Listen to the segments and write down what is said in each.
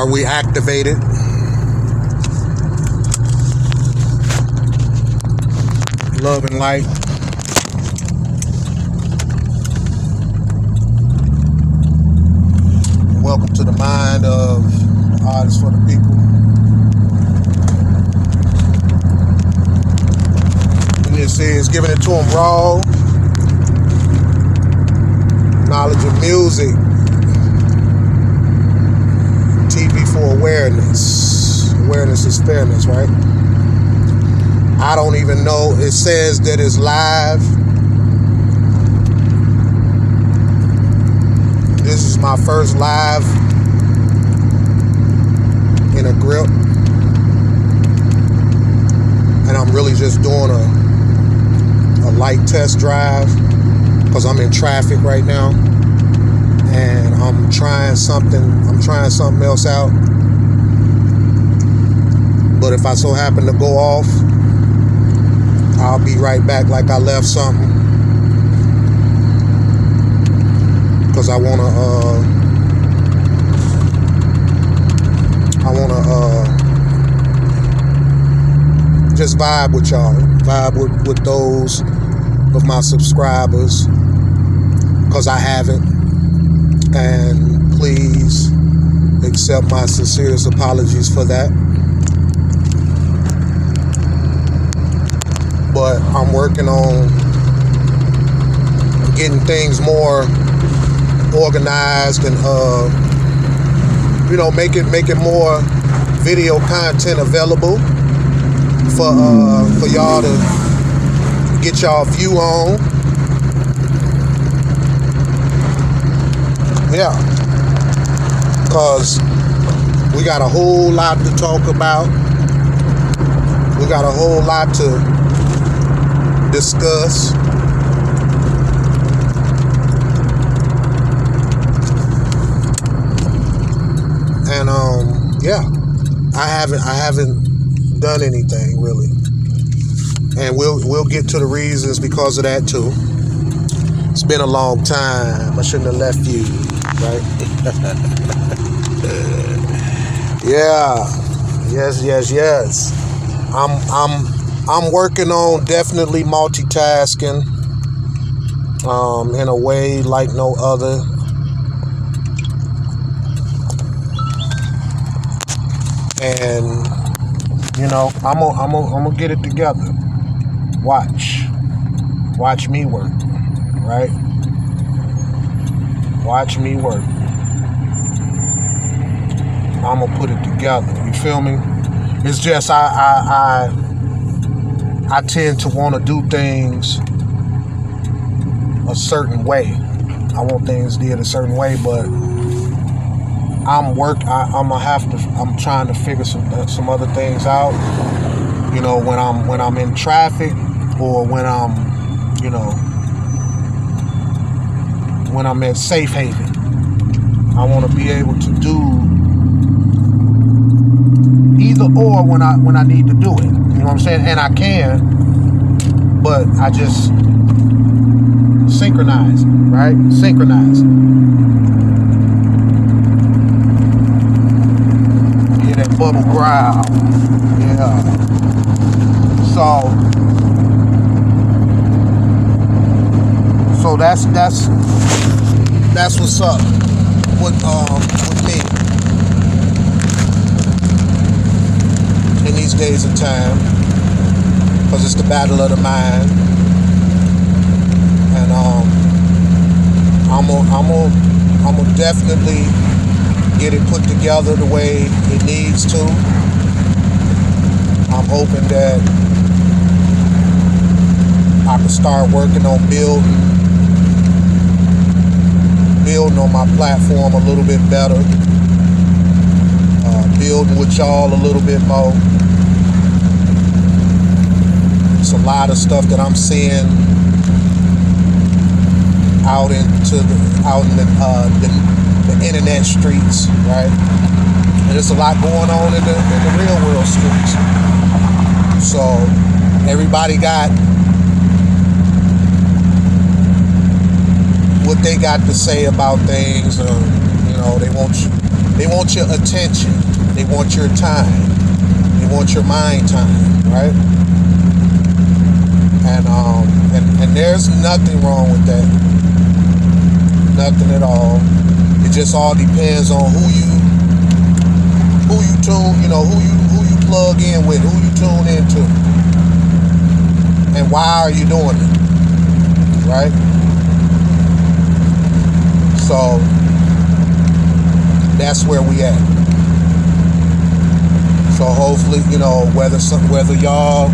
Are we activated? Love and light. Welcome to the mind of the artists for the people. And this is giving it to them raw. Knowledge of music. TV for awareness. Awareness is fairness, right? I don't even know. It says that it's live. This is my first live in a grip. And I'm really just doing a light test drive because I'm in traffic right now. And I'm trying something else out. But if I so happen to go off, I'll be right back like I left something. Cause I wanna just vibe with y'all. Vibe with those of my subscribers. Cause I haven't. And please accept my sincerest apologies for that. But I'm working on getting things more organized and making more video content available for y'all to get y'all view on. Yeah, because we got a whole lot to talk about. We got a whole lot to discuss. And I haven't done anything really. And we'll get to the reasons because of that too. It's been a long time. I shouldn't have left you, right? Yeah. Yes. I'm working on definitely multitasking in a way like no other. And I'm gonna get it together. Watch me work, right? Watch me work. I'm gonna put it together. You feel me? It's just I tend to want to do things a certain way. I want things did a certain way, but I'm trying to figure some other things out. When I'm in traffic or when I'm at safe haven. I want to be able to do either or when I need to do it. You know what I'm saying? And I can, but I just synchronize it, right? Synchronize it. Yeah, that bubble growl. Yeah. So that's what's up with me in these days of time, because it's the battle of the mind, and I'm gonna definitely get it put together the way it needs to. I'm hoping that I can start working on building on my platform a little bit better, building with y'all a little bit more. It's a lot of stuff that I'm seeing out in the internet streets, right? And there's a lot going on in the real world streets. So everybody got what they got to say about things. They want They want your attention. They want your time. They want your mind time, right? And there's nothing wrong with that. Nothing at all. It just all depends on who you tune, who you plug in with, who you tune into, and why are you doing it, right? So that's where we at. So hopefully, whether y'all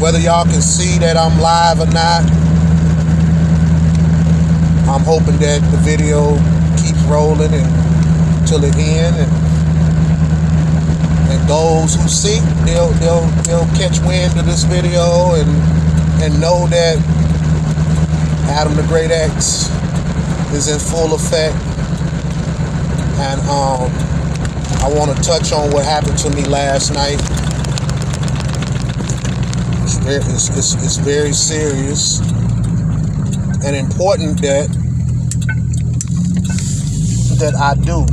whether y'all can see that I'm live or not, I'm hoping that the video keeps rolling until the end, and those who see, they'll catch wind of this video and know that Adam the Great X is in full effect. And I want to touch on what happened to me last night. It's very serious and important that I do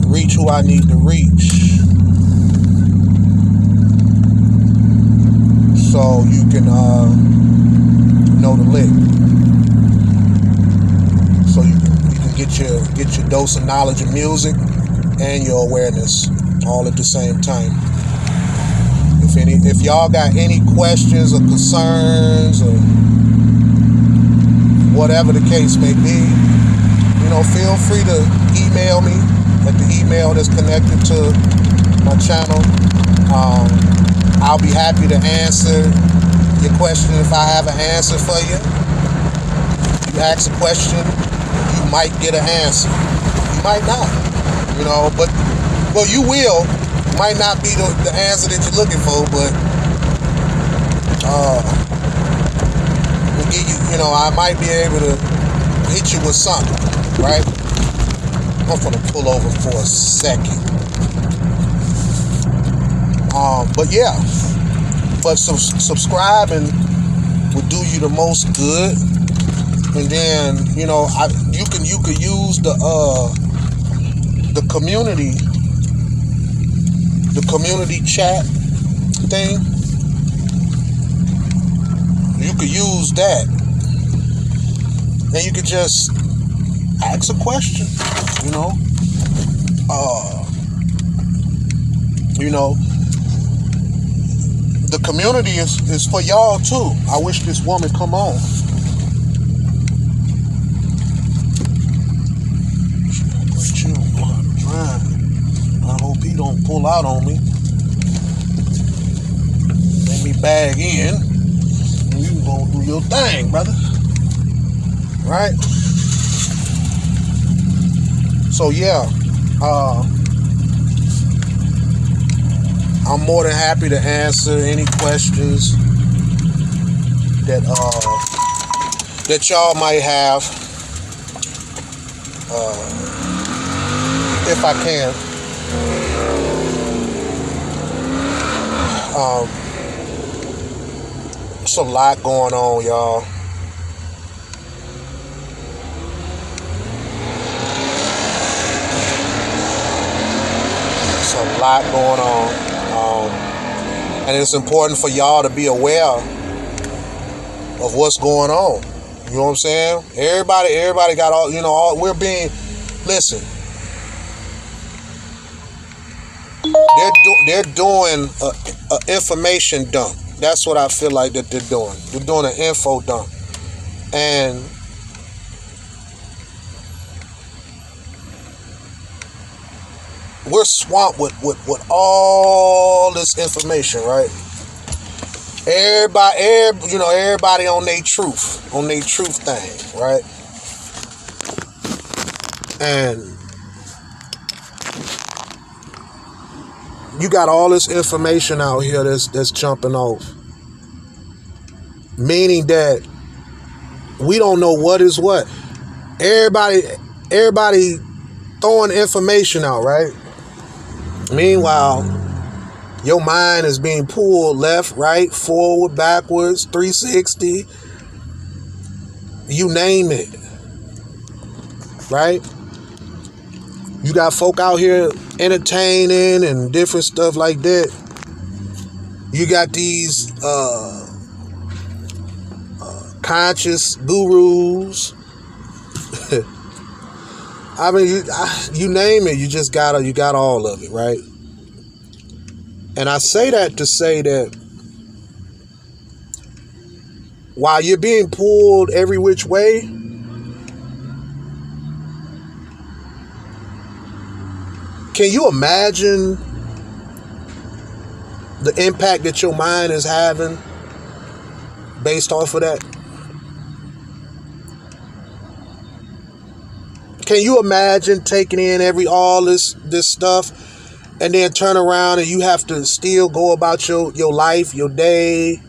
reach who I need to reach, so you can know the lick, so you can get your dose of knowledge of music and your awareness all at the same time. If y'all got any questions or concerns or whatever the case may be, feel free to email me at the email that's connected to my channel. I'll be happy to answer your question if I have an answer for you. You ask a question, you might get an answer. You might not, but you will. Might not be the answer that you're looking for, but we'll give you, I might be able to hit you with something, right? I'm gonna pull over for a second. But yeah, subscribing will do you the most good, and then you can use the community chat thing. You could use that, and you could just ask a question. The community is for y'all too. I wish this woman come on. I hope he don't pull out on me. Let me bag in. You gonna do your thing, brother. Right? So yeah, I'm more than happy to answer any questions that y'all might have, if I can. It's a lot going on, y'all. It's a lot going on. And it's important for y'all to be aware of what's going on. You know what I'm saying? Everybody got all, we're being, listen, they're doing a information dump. That's what I feel like that they're doing. They're doing an info dump. And we're swamped with all this information, right? Everybody on their truth thing, right? And you got all this information out here that's jumping off, meaning that we don't know what is what. Everybody throwing information out, right? Meanwhile, your mind is being pulled left, right, forward, backwards, 360. You name it, right? You got folk out here entertaining and different stuff like that. You got these conscious gurus. I mean, you name it. You got all of it, right? And I say that to say that while you're being pulled every which way, can you imagine the impact that your mind is having based off of that? Can you imagine taking in all this stuff and then turn around and you have to still go about your life, your day?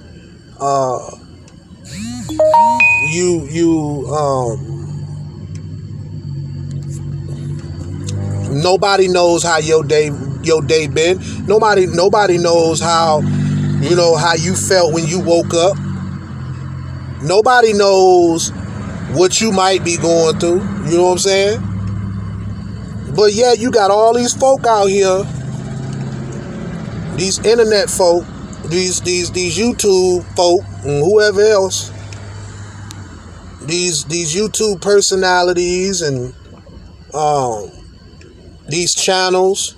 Nobody knows how your day been. Nobody knows how you felt when you woke up. Nobody knows what you might be going through. You know what I'm saying? But yeah, you got all these folk out here, these internet folk, these YouTube folk, and whoever else, these YouTube personalities and these channels,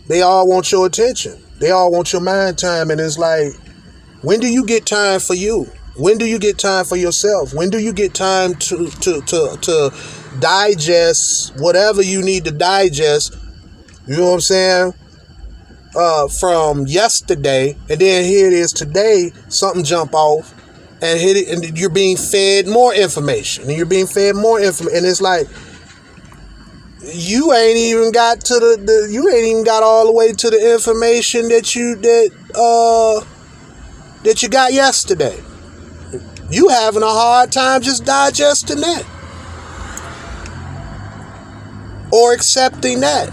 they all want your attention. They all want your mind time. And it's like, when do you get time for you? When do you get time for yourself? When do you get time to digest whatever you need to digest? You know what I'm saying? From yesterday, and then here it is today, something jump off and hit it, and you're being fed more information, and and it's like, you ain't even got you ain't even got all the way to the information that you got yesterday. You having a hard time just digesting that or accepting that,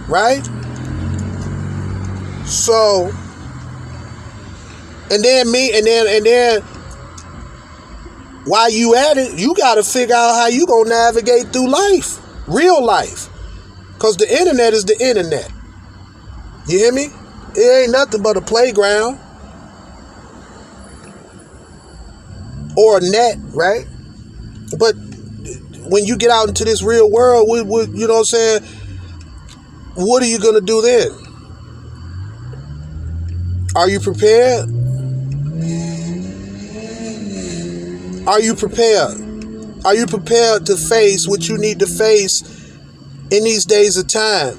right? So, and then while you at it, you got to figure out how you gonna navigate through life, real life, because the internet is the internet. You hear me? It ain't nothing but a playground or a net, right? But when you get out into this real world, you know what I'm saying? What are you gonna do then? Are you prepared? Are you prepared? Are you prepared to face what you need to face in these days of time?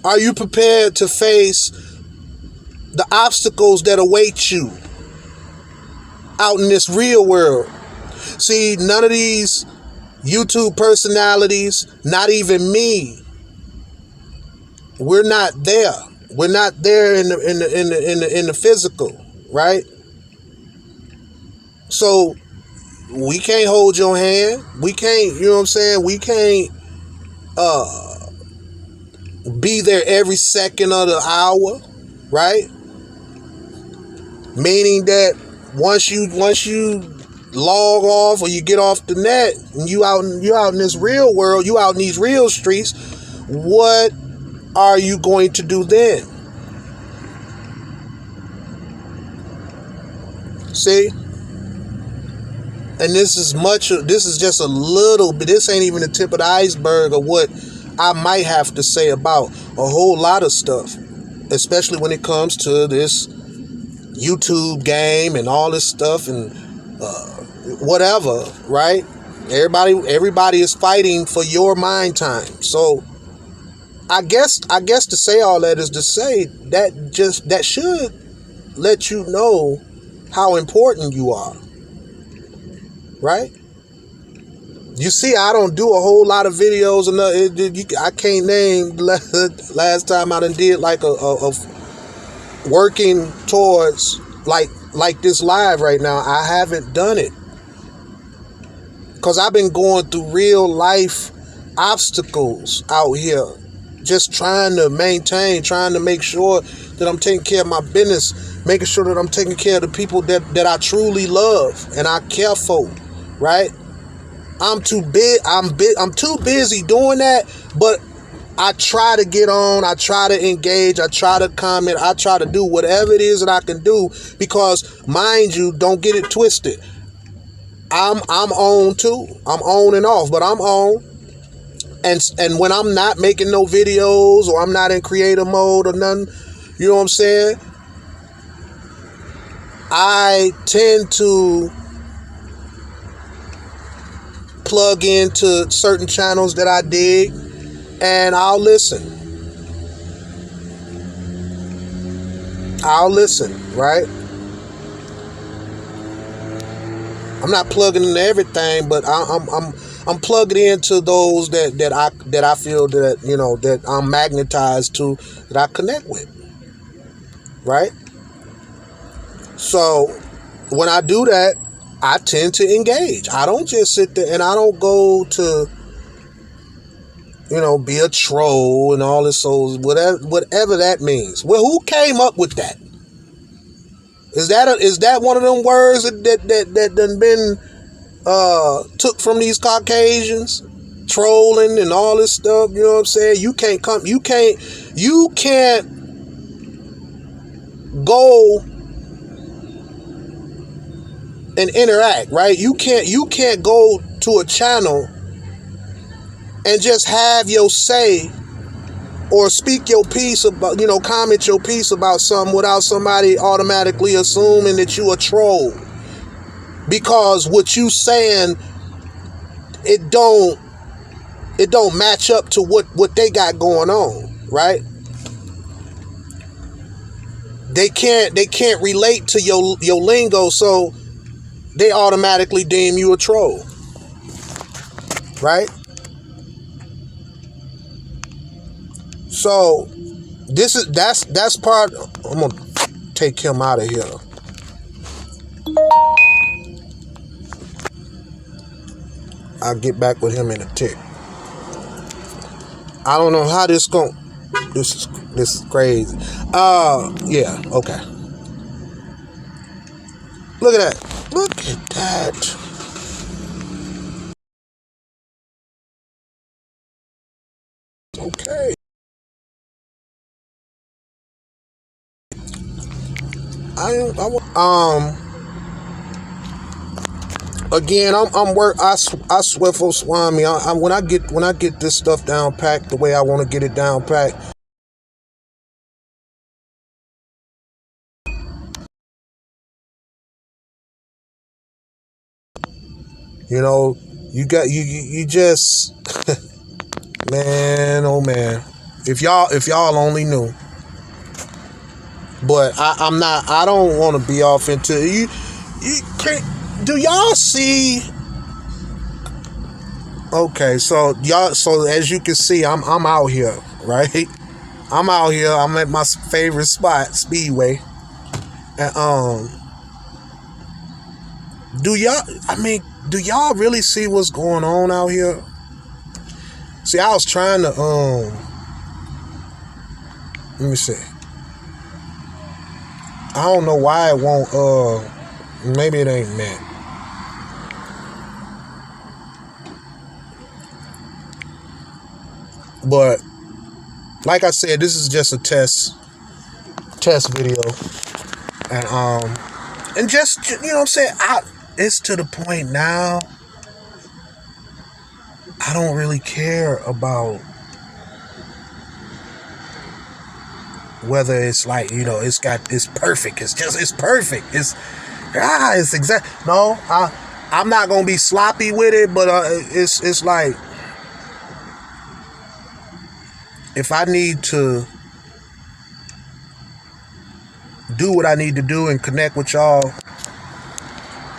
Are you prepared to face the obstacles that await you out in this real world? See, none of these YouTube personalities, not even me, we're not there. We're not there in the physical, right? So we can't hold your hand. We can't, you know what I'm saying? We can't be there every second of the hour, right? Meaning that once you log off or you get off the net and you out in this real world, you out in these real streets, what are you going to do then? See? And this is just a little bit, this ain't even the tip of the iceberg of what I might have to say about a whole lot of stuff, especially when it comes to this YouTube game and all this stuff and whatever, right? Everybody is fighting for your mind time. So I guess to say all that is to say that should let you know how important you are, right? You see, I don't do a whole lot of videos, and I can't name last time I done did like a working towards like this live right now. I haven't done it because I've been going through real life obstacles out here, just trying to maintain, trying to make sure that I'm taking care of my business, making sure that I'm taking care of the people that I truly love and I care for, right? I'm too busy doing that, but I try to get on, I try to engage, I try to comment, I try to do whatever it is that I can do, because mind you, don't get it twisted. I'm on too. I'm on and off, but I'm on. And when I'm not making no videos or I'm not in creative mode or nothing, you know what I'm saying? I tend to plug into certain channels that I dig, and I'll listen. Right? I'm not plugging into everything, but I'm plugging into those that I feel that, you know, that I'm magnetized to, that I connect with. Right? So when I do that, I tend to engage. I don't just sit there, and I don't go to, you know, be a troll and all this, so whatever that means. Well, who came up with that? Is that one of them words that done been took from these Caucasians? Trolling and all this stuff, you know what I'm saying? You can't go and interact, right? You can't go to a channel and just have your say or speak your piece about, you know, comment your piece about something without somebody automatically assuming that you a troll. Because what you saying, it don't match up to what they got going on, right? They can't relate to your lingo, so they automatically deem you a troll, right? So that's part. I'm gonna take him out of here. I'll get back with him in a tick. I don't know how this is crazy. Yeah, okay. Look at that. Look at that. Okay. Again, I swivel swami. When I get this stuff down packed the way I want to get it down packed, you know, you just man, oh man, if y'all only knew. But I'm not. I don't want to be off into you. Do y'all see? Okay, so y'all. So as you can see, I'm out here, right? I'm out here. I'm at my favorite spot, Speedway. And do y'all really see what's going on out here? See, I was trying to let me see. I don't know why it won't maybe it ain't meant. But like I said, this is just a test video. And just, you know what I'm saying, it's to the point now I don't really care about whether it's like, you know, it's perfect. It's perfect. It's exact. No, I'm not gonna be sloppy with it, but it's like, if I need to do what I need to do and connect with y'all,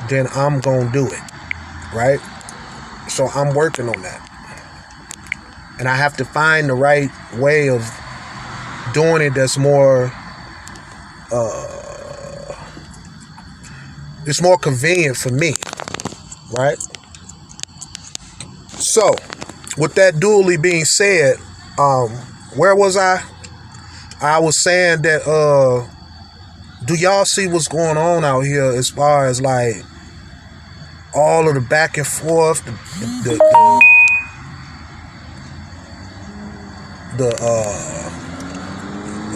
then I'm gonna do it, right? So I'm working on that, and I have to find the right way of doing it that's more it's more convenient for me, right? So with that duly being said, where was I was saying that do y'all see what's going on out here as far as like all of the back and forth,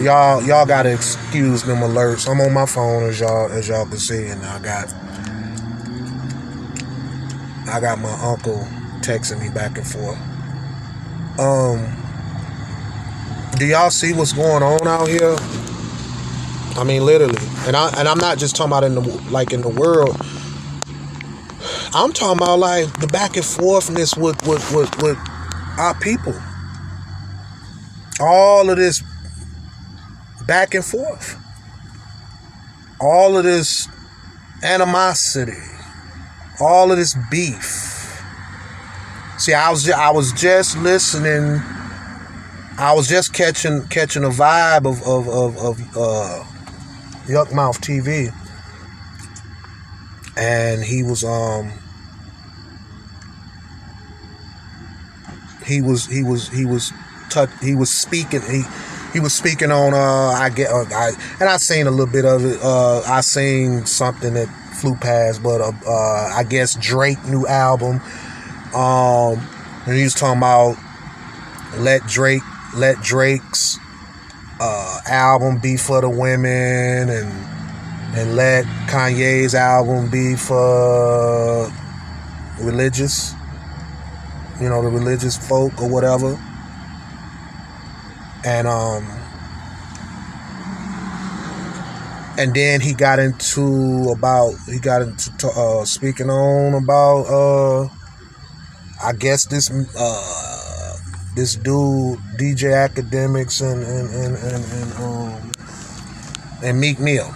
y'all gotta excuse them alerts. I'm on my phone as y'all can see, and I got my uncle texting me back and forth. Do y'all see what's going on out here? I mean, literally, and I'm not just talking about in the world. I'm talking about like the back and forthness with our people. All of this back and forth, all of this animosity, all of this beef. See, I was just listening. I was just catching a vibe of Yuck Mouth TV, and he was speaking on I seen a little bit of it. I seen something that flew past, but I guess Drake new album. And he was talking about let Drake's album be for the women, and let Kanye's album be for religious, the religious folk or whatever. And then he got into speaking on about I guess this dude DJ Academics and Meek Mill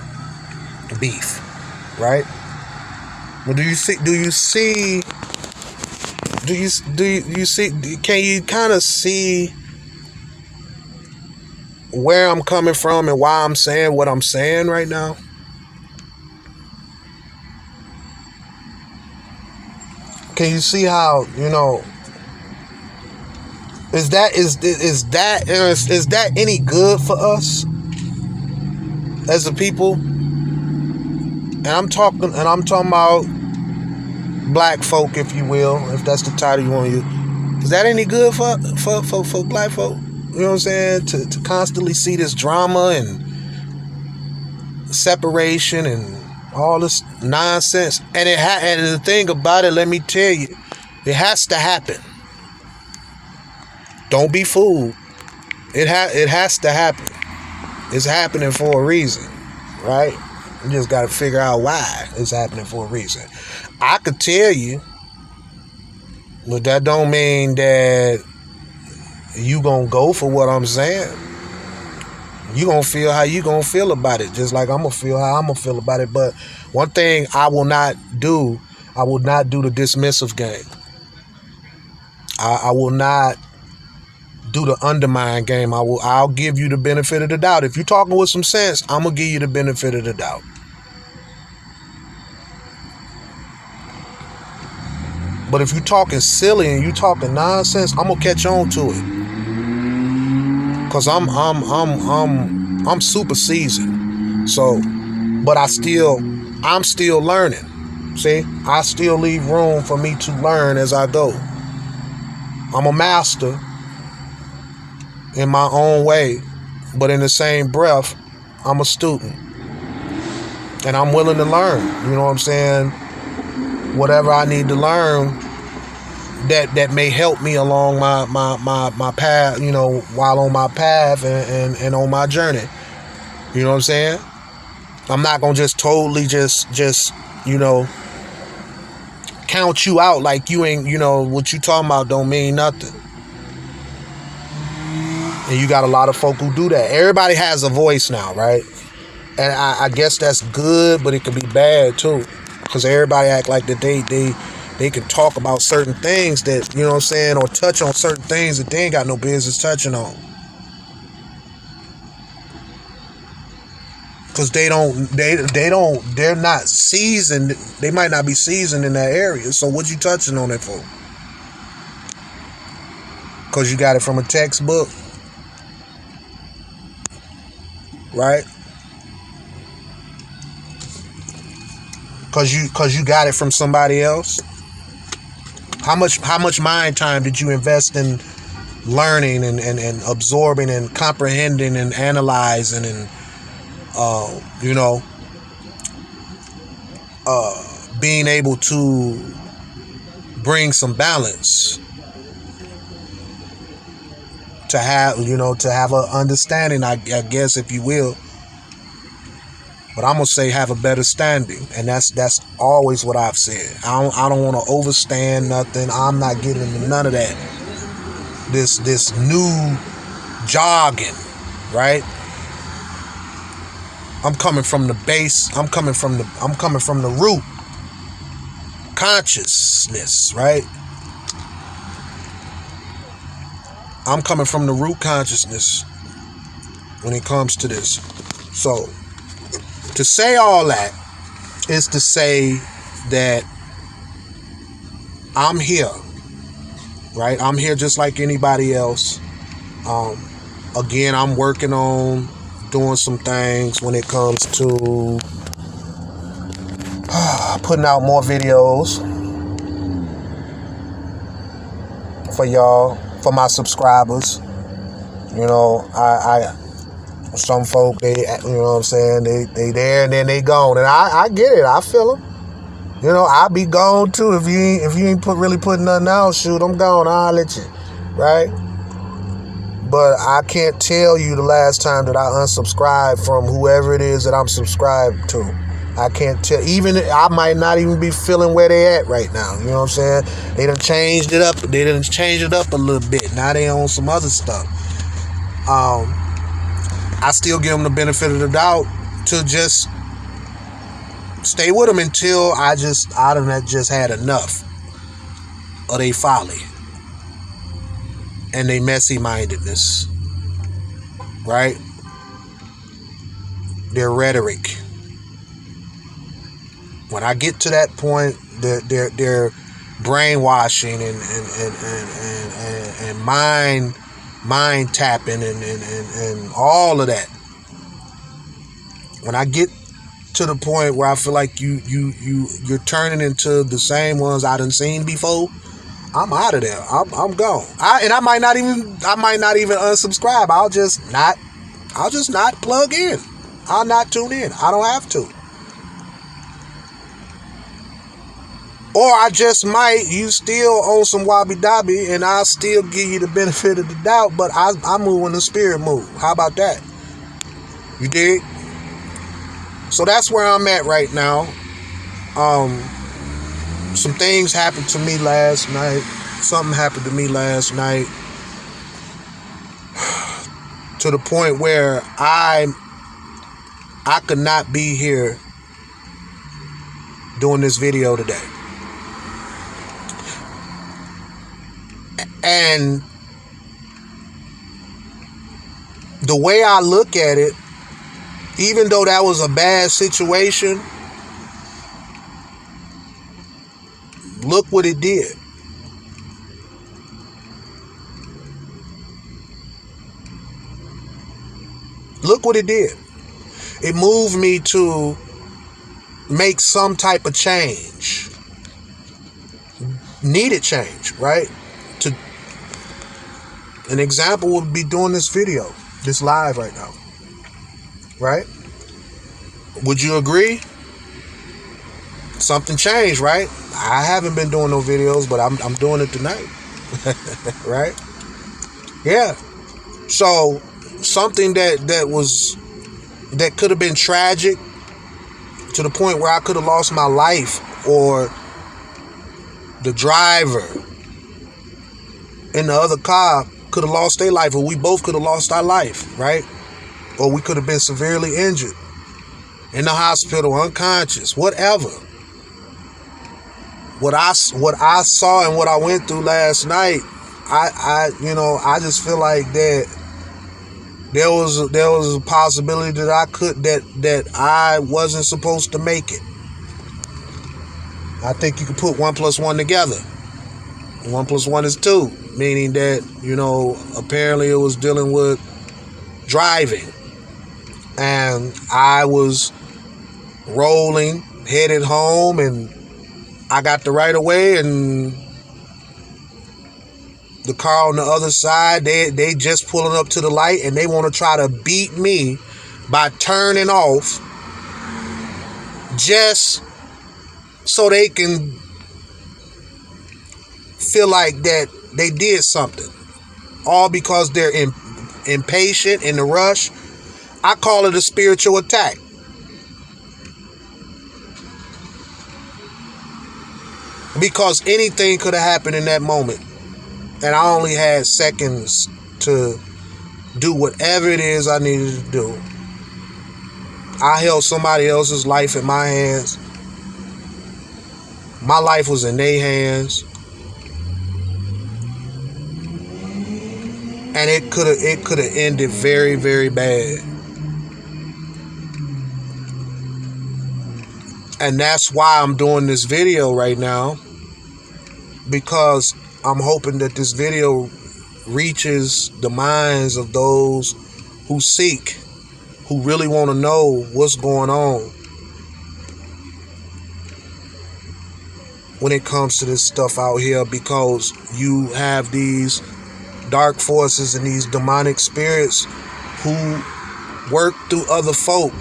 beef, right? But can you kind of see where I'm coming from and why I'm saying what I'm saying right now? Can you see how, is that any good for us as a people? And I'm talking about black folk, if you will, if that's the title you want to use. Is that any good for black folk? You know what I'm saying? To constantly see this drama and separation and all this nonsense. And and the thing about it, let me tell you, it has to happen. Don't be fooled. It has to happen. It's happening for a reason, right? You just got to figure out why it's happening for a reason. I could tell you, but that don't mean that you gonna go for what I'm saying. You gonna feel how you gonna feel about it, just like I'm gonna feel how I'm gonna feel about it. But one thing I will not do the dismissive game. I will not do the undermine game. I'll give you the benefit of the doubt. If you're talking with some sense, I'm gonna give you the benefit of the doubt. But if you're talking silly and you talking nonsense, I'm gonna catch on to it. Cause I'm super seasoned. So, but I'm still learning. See, I still leave room for me to learn as I go. I'm a master in my own way, but in the same breath, I'm a student. And I'm willing to learn. You know what I'm saying? Whatever I need to learn that may help me along my path, while on my path and on my journey. You know what I'm saying? I'm not gonna just totally just count you out like you ain't, what you talking about don't mean nothing. And you got a lot of folk who do that. Everybody has a voice now, right? And I guess that's good, but it can be bad too. Because everybody act like that they can talk about certain things that, you know what I'm saying, or touch on certain things that they ain't got no business touching on. Because they're not seasoned. They might not be seasoned in that area. So what you touching on it for? Because you got it from a textbook, right? cause you got it from somebody else? How much mind time did you invest in learning and absorbing and comprehending and analyzing and being able to bring some balance, to have an understanding, I guess, if you will. But I'm gonna say have a better standing, and that's always what I've said. I don't want to overstand nothing. I'm not getting into none of that. This new jogging, right? I'm coming from the base. I'm coming from the root consciousness, right? I'm coming from the root consciousness when it comes to this. So to say all that is to say that I'm here, right? I'm here just like anybody else. Again, I'm working on doing some things when it comes to putting out more videos for y'all, for my subscribers. I some folk, they, what I'm saying, they there and then they gone, and I get it. I feel them. I'll be gone too if you ain't really putting nothing out. Shoot, I'm gone. I'll let you, right? But I can't tell you the last time that I unsubscribed from whoever it is that I'm subscribed to. I can't tell. Even I might not even be feeling where they at right now. You know what I'm saying? They done changed it up. They done changed it up a little bit. Now they on some other stuff. I still give them the benefit of the doubt to just stay with them until I just had enough of they folly and they messy mindedness, right? Their rhetoric. When I get to that point, their brainwashing and mind tapping and all of that. When I get to the point where I feel like you're turning into the same ones I done seen before, I'm out of there. I'm gone. I might not even unsubscribe. I'll just not plug in. I'll not tune in. I don't have to. Or I just might, you still on some wobby dobby, and I'll still give you the benefit of the doubt, but I move when the spirit move. How about that? You dig? So that's where I'm at right now. Some things happened to me last night. Something happened to me last night to the point where I could not be here doing this video today. And the way I look at it, even though that was a bad situation, look what it did. Look what it did. It moved me to make some type of change. Needed change, right? An example would be doing this video, this live right now, right? Would you agree? Something changed, right? I haven't been doing no videos, but I'm doing it tonight, right? Yeah. So something that could have been tragic to the point where I could have lost my life, or the driver in the other car could have lost their life, or we both could have lost our life, right? Or we could have been severely injured, in the hospital, unconscious, whatever. What I saw and what I went through last night, I just feel like that there was a possibility that I wasn't supposed to make it. I think you could put 1 + 1 together. 1 + 1 is 2, meaning that, apparently it was dealing with driving. And I was rolling headed home, and I got the right of way, and the car on the other side, they just pulling up to the light, and they want to try to beat me by turning off just so they can feel like that they did something, all because they're impatient, in the rush. I call it a spiritual attack. Because anything could have happened in that moment. And I only had seconds to do whatever it is I needed to do. I held somebody else's life in my hands. My life was in their hands. And it could have ended very, very bad. And that's why I'm doing this video right now. Because I'm hoping that this video reaches the minds of those who seek, who really want to know what's going on when it comes to this stuff out here, because you have these dark forces and these demonic spirits who work through other folk.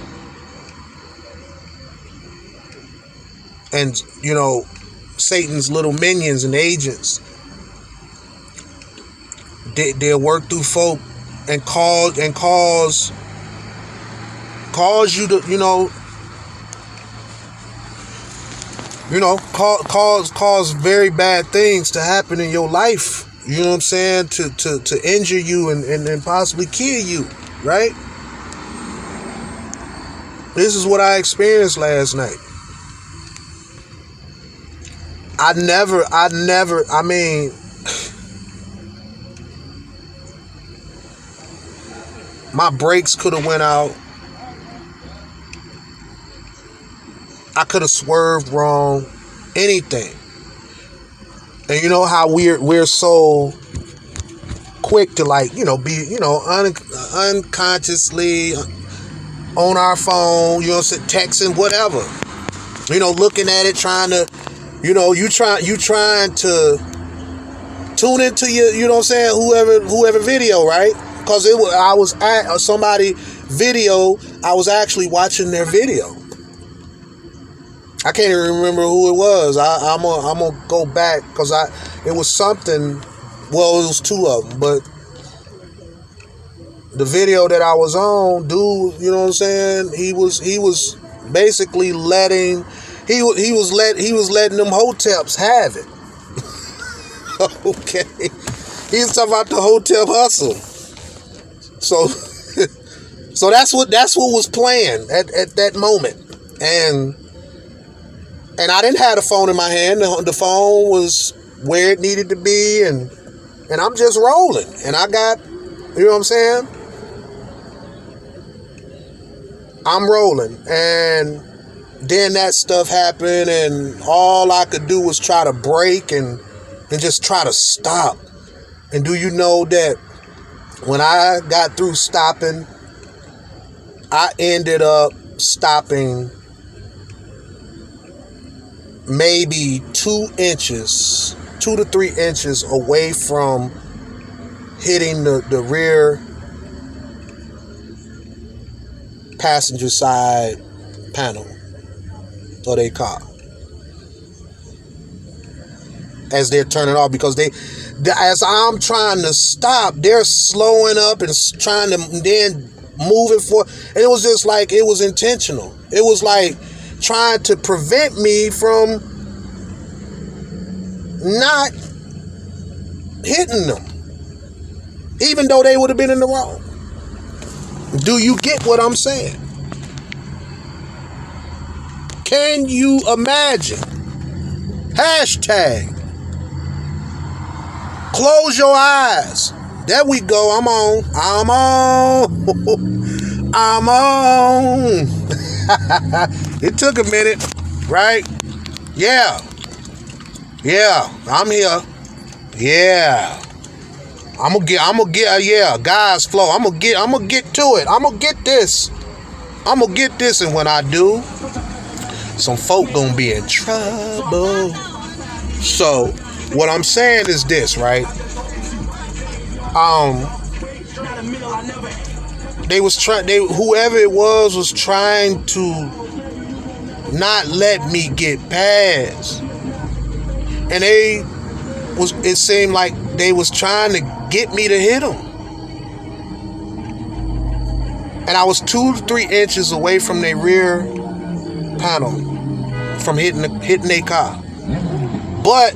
And, you know, Satan's little minions and agents. They'll work through folk and cause you to, cause very bad things to happen in your life. You know what I'm saying? To injure you and possibly kill you, right? This is what I experienced last night. I mean, my brakes could have went out. I could have swerved wrong. Anything. And you know how we're so quick to, like, be, unconsciously on our phone, texting, whatever. Looking at it, trying to, you trying to tune into your, whoever video, right? Because I was at somebody video. I was actually watching their video. I can't even remember who it was. I'm gonna go back because it was something. Well, it was two of them, but the video that I was on, dude, you know what I'm saying? He was basically letting them hoteps have it. Okay, he was talking about the hotep hustle. So that's what was playing at that moment, and I didn't have the phone in my hand. The phone was where it needed to be, and I'm just rolling. And I got, you know what I'm saying? I'm rolling. And then that stuff happened, and all I could do was try to brake and just try to stop. And do you know that when I got through stopping, I ended up stopping maybe 2 to 3 inches away from hitting the rear passenger side panel of their car as they're turning off, because as I'm trying to stop, they're slowing up and trying to then moving forward. And it was just like, it was intentional. It was like trying to prevent me from not hitting them, even though they would have been in the wrong. Do you get what I'm saying? Can you imagine? Hashtag close your eyes. There we go. I'm on. I'm on. It took a minute, right? Yeah, I'm here. Yeah, I'm gonna get. Yeah, guys, flow. I'm gonna get to it. I'm gonna get this. And when I do, some folk gonna be in trouble. So what I'm saying is this, right? Whoever it was trying to not let me get past, and it seemed like they was trying to get me to hit them, and I was 2 to 3 inches away from their rear panel from hitting their car. But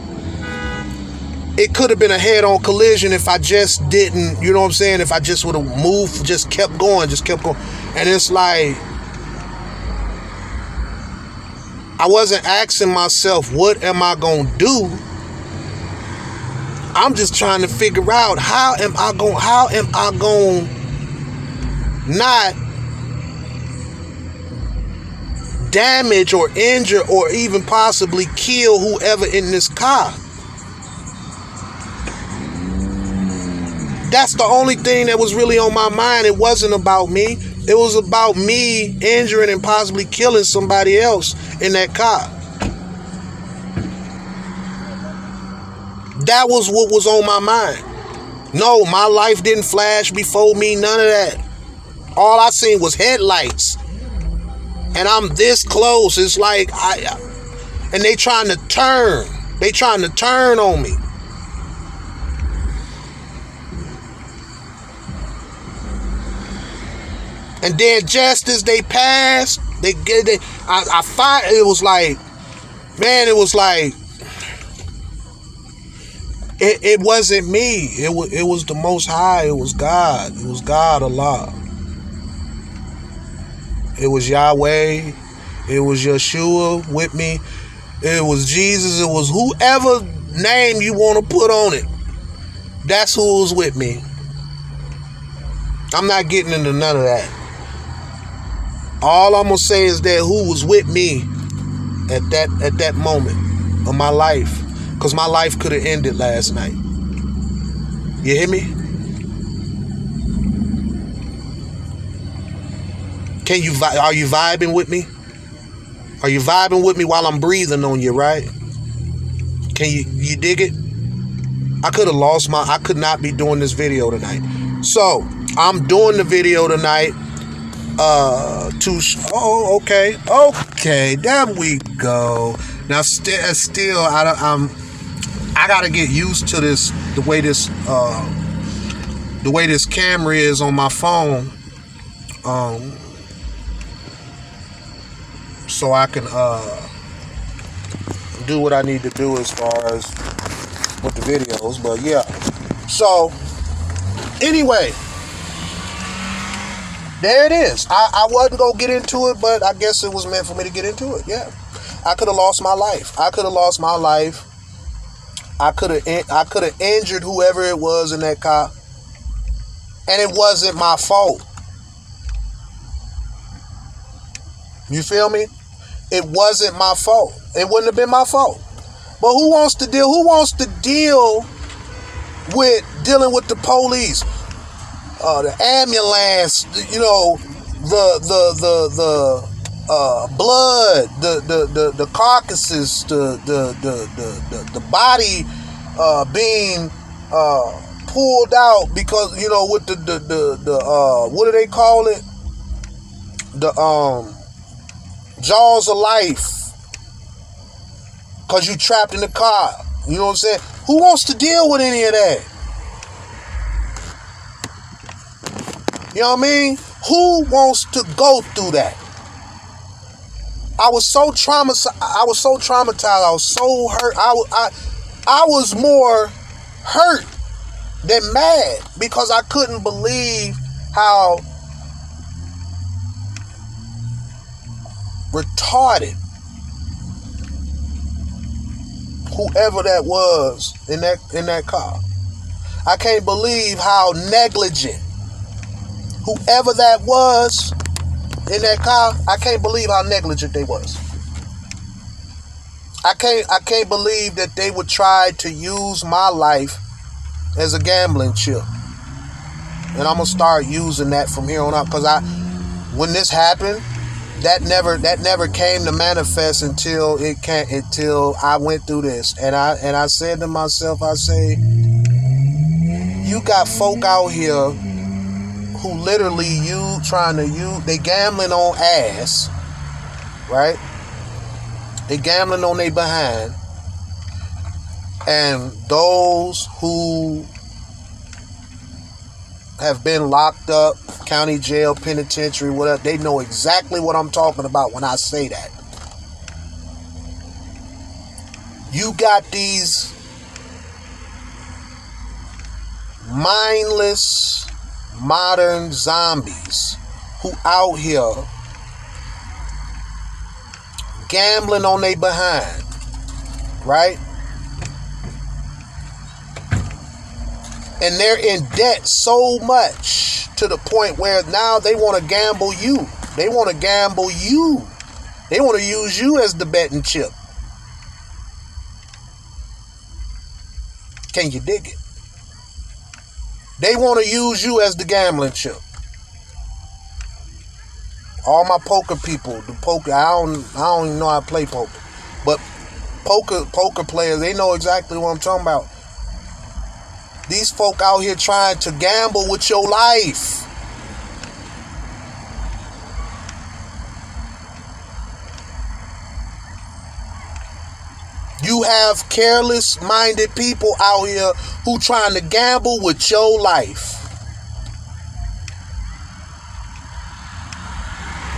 it could have been a head-on collision if I just didn't, you know what I'm saying? If I just would have moved, just kept going. And it's like, I wasn't asking myself, what am I going to do? I'm just trying to figure out how am I going to not damage or injure or even possibly kill whoever in this car. That's the only thing that was really on my mind. It wasn't about me. It was about me injuring and possibly killing somebody else in that car. That was what was on my mind. No, my life didn't flash before me, none of that. All I seen was headlights. And I'm this close. It's like, and they trying to turn. They trying to turn on me. And then just as they passed, I find it was like, man, it was like, it wasn't me. It was the Most High. It was God. It was God, Allah. It was Yahweh. It was Yeshua with me. It was Jesus. It was whoever name you want to put on it. That's who was with me. I'm not getting into none of that. All I'm gonna say is that who was with me at that moment of my life, because my life could have ended last night. You hear me? Are you vibing with me? Are you vibing with me while I'm breathing on you, right? Can you dig it? I could not be doing this video tonight. So I'm doing the video tonight. Okay, there we go. Now still I gotta get used to this, the way this camera is on my phone, so I can do what I need to do as far as with the videos. But yeah, so anyway, there it is. I wasn't gonna get into it, but I guess it was meant for me to get into it. Yeah, I could have lost my life. I could have injured whoever it was in that car, and it wasn't my fault. You feel me? It wasn't my fault. It wouldn't have been my fault. But who wants to deal with dealing with the police? The ambulance, you know, the blood, the carcasses, the body being pulled out because, you know, with the what do they call it? The jaws of life. Cause you trapped in the car. You know what I'm saying? Who wants to deal with any of that? You know what I mean? Who wants to go through that? I was so traumatized. I was so hurt. I was more hurt than mad because I couldn't believe how retarded whoever that was in that car. I can't believe how negligent whoever that was in that car. I can't believe how negligent they was. I can't believe that they would try to use my life as a gambling chip. And I'm gonna start using that from here on out, because when this happened, that never came to manifest until I went through this. And I said to myself, I say, you got folk out here who literally they gambling on ass, right? They gambling on their behind. And those who have been locked up, county jail, penitentiary, whatever, they know exactly what I'm talking about when I say that. You got these mindless modern zombies who out here gambling on their behind, right? And they're in debt so much to the point where now they want to gamble you. They want to gamble you. They want to use you as the betting chip. Can you dig it? They want to use you as the gambling chip. All my poker people, I don't even know how to play poker. But poker players, they know exactly what I'm talking about. These folk out here trying to gamble with your life. You have careless-minded people out here who trying to gamble with your life.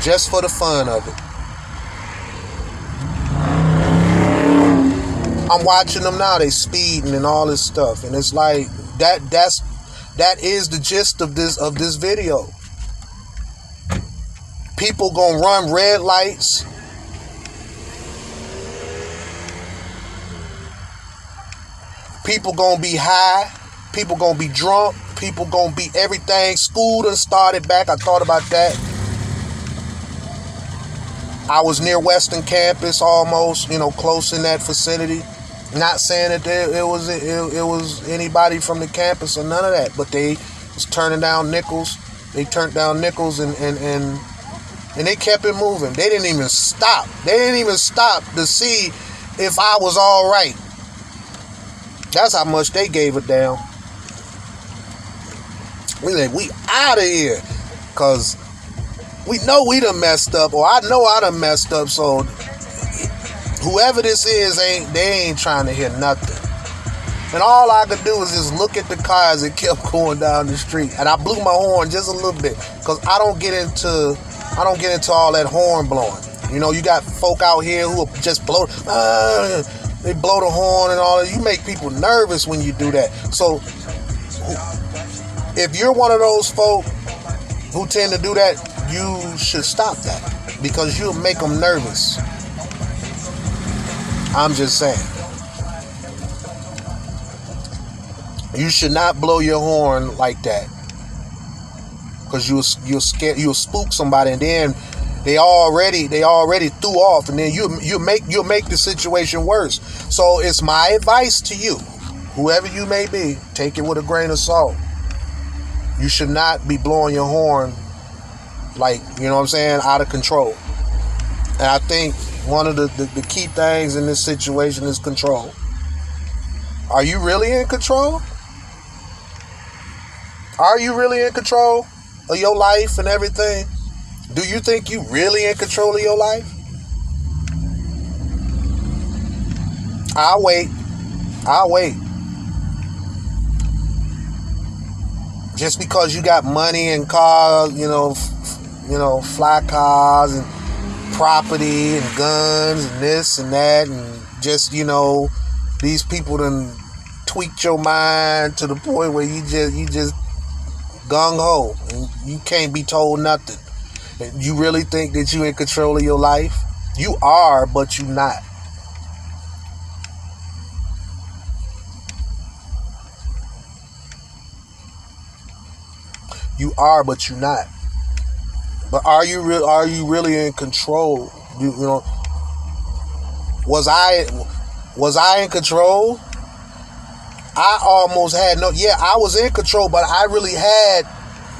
Just for the fun of it. I'm watching them now. They speeding and all this stuff. And it's like, that is the gist of this video. People gonna run red lights. People gonna be high. People gonna be drunk. People gonna be everything. School done started back. I thought about that. I was near Western Campus almost, close in that vicinity. Not saying that it was anybody from the campus or none of that, but they was turning down nickels. They turned down nickels and they kept it moving. They didn't even stop. They didn't even stop to see if I was all right. That's how much they gave it down. We out of here, cause we know we done messed up, or I know I done messed up. So whoever this is, they ain't trying to hear nothing. And all I could do is just look at the cars that kept going down the street. And I blew my horn just a little bit, because I don't get into all that horn blowing. You got folk out here who just blow, they blow the horn and all that. You make people nervous when you do that. So if you're one of those folk who tend to do that, you should stop that, because you'll make them nervous. I'm just saying. You should not blow your horn like that, because you'll spook somebody, and then they already threw off, and then you'll make the situation worse. So it's my advice to you, whoever you may be, take it with a grain of salt. You should not be blowing your horn like, out of control. And I think one of the key things in this situation is control. Are you really in control? Are you really in control of your life and everything? Do you think you really in control of your life? I'll wait. Just because you got money and cars, fly cars and property and guns and this and that, and just, these people done tweaked your mind to the point where you just gung-ho and you can't be told nothing. You really think that you in control of your life? You are, but you not. You are, but you not. But are you really in control? Was I in control? I almost had I was in control, but I really had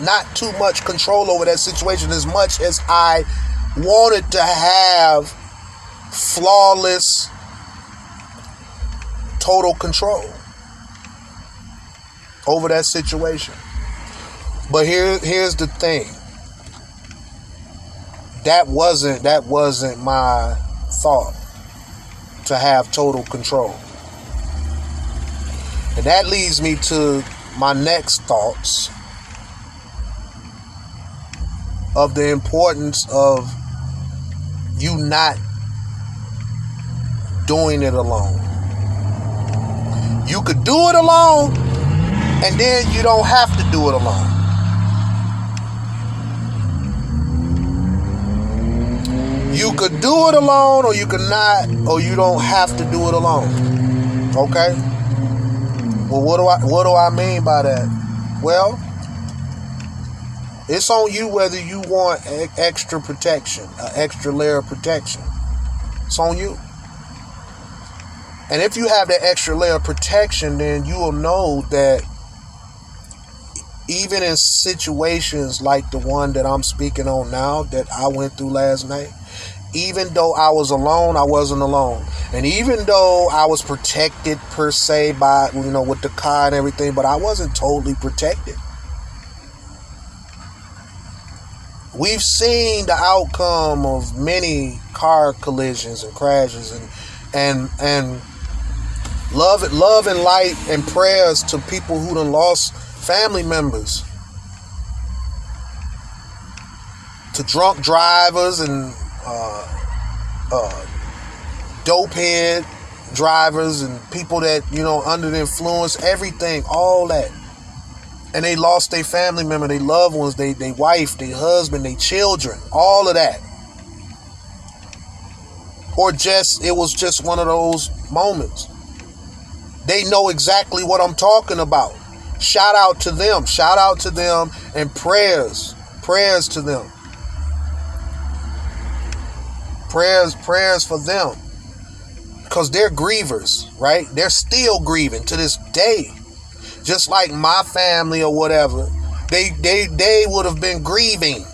not too much control over that situation, as much as I wanted to have flawless, total control over that situation. But here's the thing. That wasn't my thought, to have total control. And that leads me to my next thoughts of the importance of you not doing it alone. You could do it alone, and then you don't have to do it alone. You could do it alone, or you could not, or you don't have to do it alone. Okay? Well, what do I mean by that? Well, it's on you whether you want extra protection, an extra layer of protection. It's on you. And if you have that extra layer of protection, then you will know that even in situations like the one that I'm speaking on now, that I went through last night, even though I was alone, I wasn't alone. And even though I was protected per se by, with the car and everything, but I wasn't totally protected. We've seen the outcome of many car collisions and crashes, and love and light and prayers to people who done lost family members to drunk drivers and dopehead drivers and people that, under the influence, everything, all that. And they lost their family member, their loved ones, their wife, their husband, their children, all of that. Or it was just one of those moments. They know exactly what I'm talking about. Shout out to them. Shout out to them, and prayers to them. Prayers for them. Because they're grievers, right? They're still grieving to this day. Just like my family or whatever. They would have been grieving.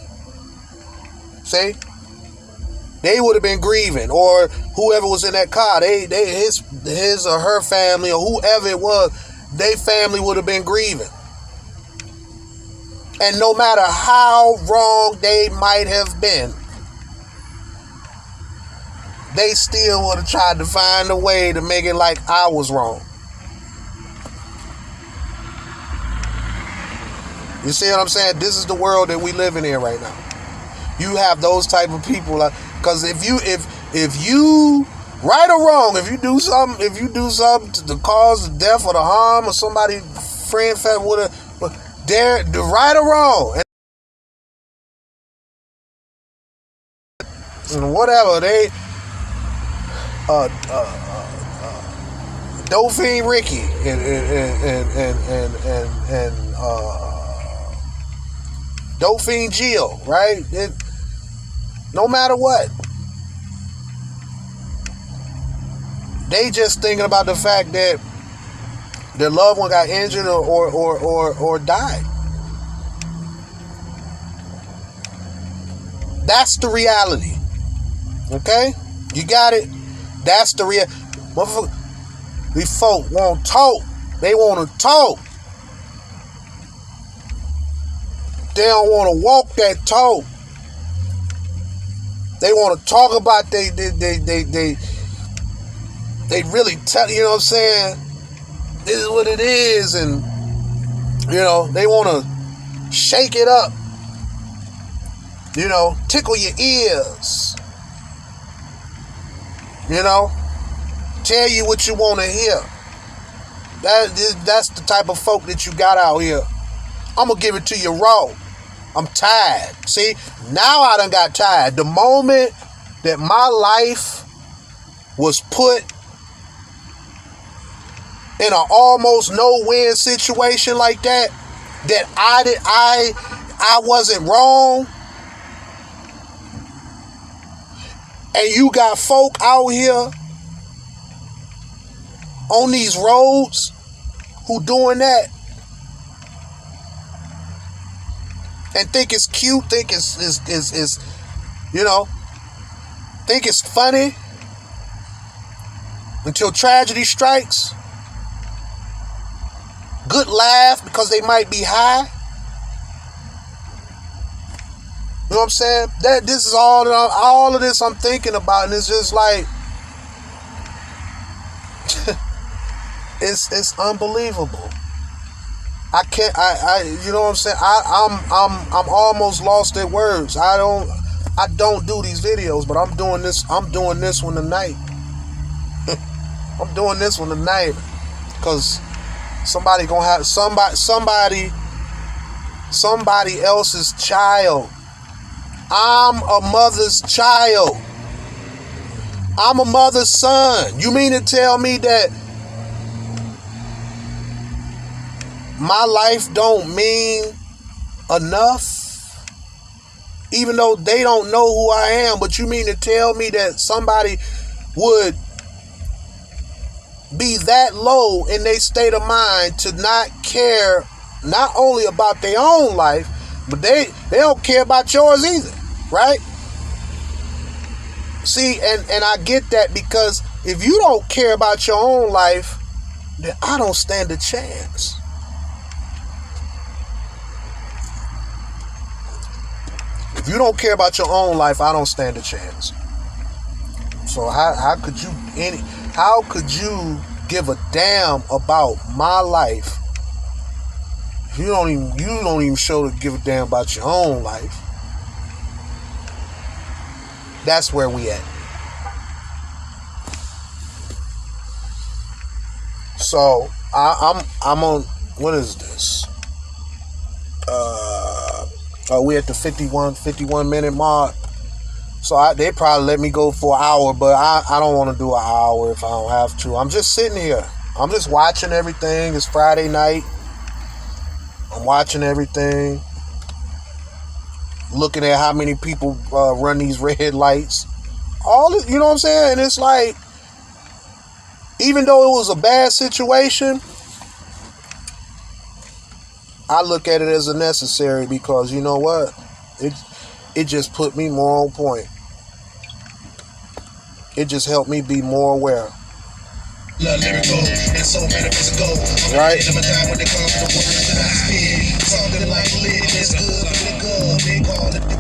See? They would have been grieving. Or whoever was in that car, his or her family, or whoever it was, their family would have been grieving. And no matter how wrong they might have been, they still would have tried to find a way to make it like I was wrong. You see what I'm saying? This is the world that we living in right now. You have those type of people, because if you right or wrong, if you do something to cause the death or the harm of somebody, friend, family, whatever, they're the right or wrong, and whatever they. Dolphin Ricky and Dolphin Gio, right? No matter what, they just thinking about the fact that their loved one got injured or died. That's the reality. Okay, you got it. That's the real. These folk won't talk. They want to talk. They don't want to walk that talk. They want to talk about they really tell, you know what I'm saying? This is what it is, and they want to shake it up. Tickle your ears. Tell you what you want to hear. That's the type of folk that you got out here. I'm going to give it to you raw. I'm tired. See, now I done got tired. The moment that my life was put in an almost no-win situation like that I wasn't wrong, and you got folk out here on these roads who doing that and think it's cute, think it's You know, think it's funny until tragedy strikes. Good laugh because they might be high. You know what I'm saying? This is all of this I'm thinking about, and it's just like it's unbelievable. I can't. You know what I'm saying? I'm almost lost at words. I don't do these videos, but I'm doing this one tonight. I'm doing this one tonight because somebody gonna have somebody else's child. I'm a mother's child. I'm a mother's son. You mean to tell me that my life don't mean enough? Even though they don't know who I am, but you mean to tell me that somebody would be that low in their state of mind to not care not only about their own life, but they don't care about yours either, right? See, and I get that, because if you don't care about your own life, then I don't stand a chance. If you don't care about your own life, I don't stand a chance. So how could you give a damn about my life? You don't even show to give a damn about your own life. That's where we at. So I'm on, what is this? We at the 51 minute mark. So they probably let me go for an hour, but I don't want to do an hour if I don't have to. I'm just sitting here. I'm just watching everything. It's Friday night. I'm watching everything. Looking at how many people run these red lights. All this, you know what I'm saying? And it's like, even though it was a bad situation, I look at it as a necessary, because you know what? It just put me more on point. It just helped me be more aware. Right?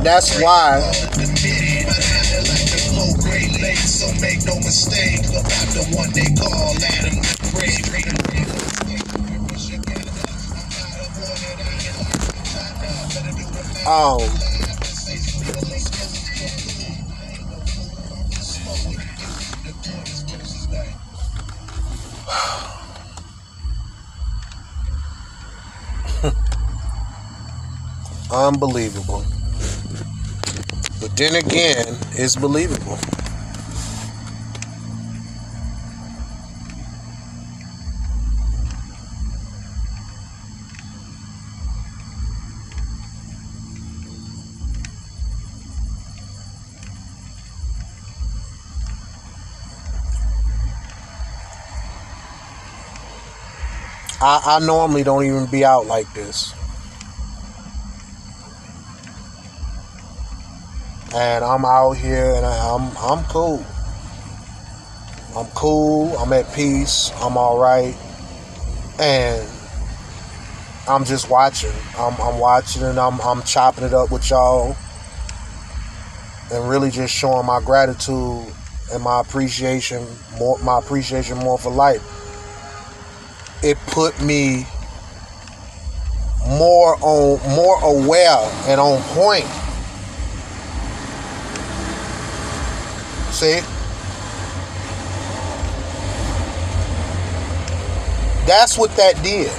That's why unbelievable. But then again, it's believable. I normally don't even be out like this. And I'm out here, and I'm cool. I'm cool. I'm at peace. I'm all right. And I'm just watching. I'm watching, and I'm chopping it up with y'all, and really just showing my gratitude and my appreciation more for life. It put me more aware and on point. See? That's what that did.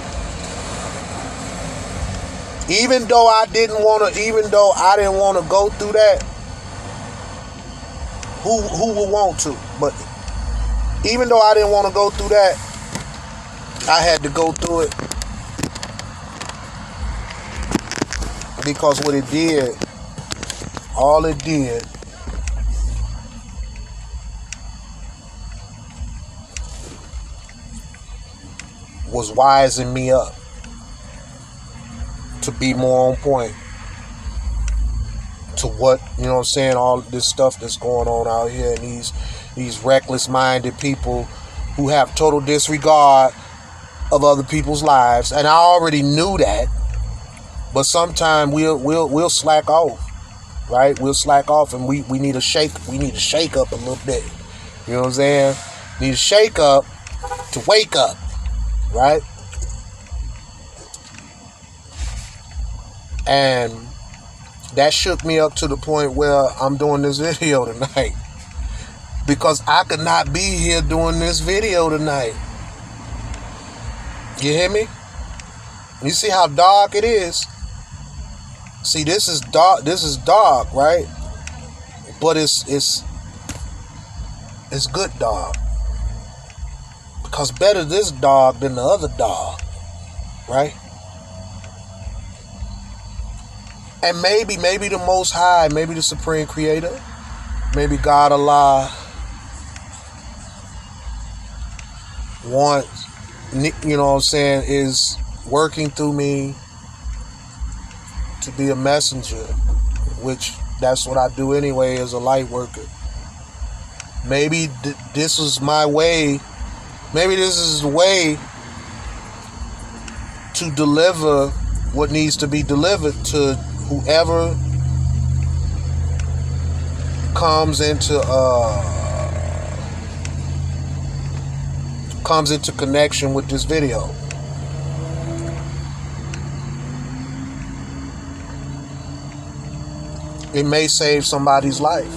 Even though I didn't want to go through that, who would want to? But even though I didn't want to go through that, I had to go through it, because what it did, all it did, was wising me up to be more on point, to what, you know what I'm saying, all this stuff that's going on out here, and these reckless minded people who have total disregard of other people's lives. And I already knew that, but sometimes we'll slack off, right? We'll slack off, and we need to shake up a little bit. You know what I'm saying? Need to shake up to wake up, right? And that shook me up to the point where I'm doing this video tonight, because I could not be here doing this video tonight. You hear me? You see how dark it is? See, this is dark, right? But it's good dark. Because better this dog than the other dog, right? And maybe the Most High, maybe the Supreme Creator, maybe God Allah wants, you know what I'm saying, is working through me to be a messenger, which that's what I do anyway as a light worker. Maybe this is my way. Maybe this is the way to deliver what needs to be delivered to whoever comes into connection with this video. It may save somebody's life.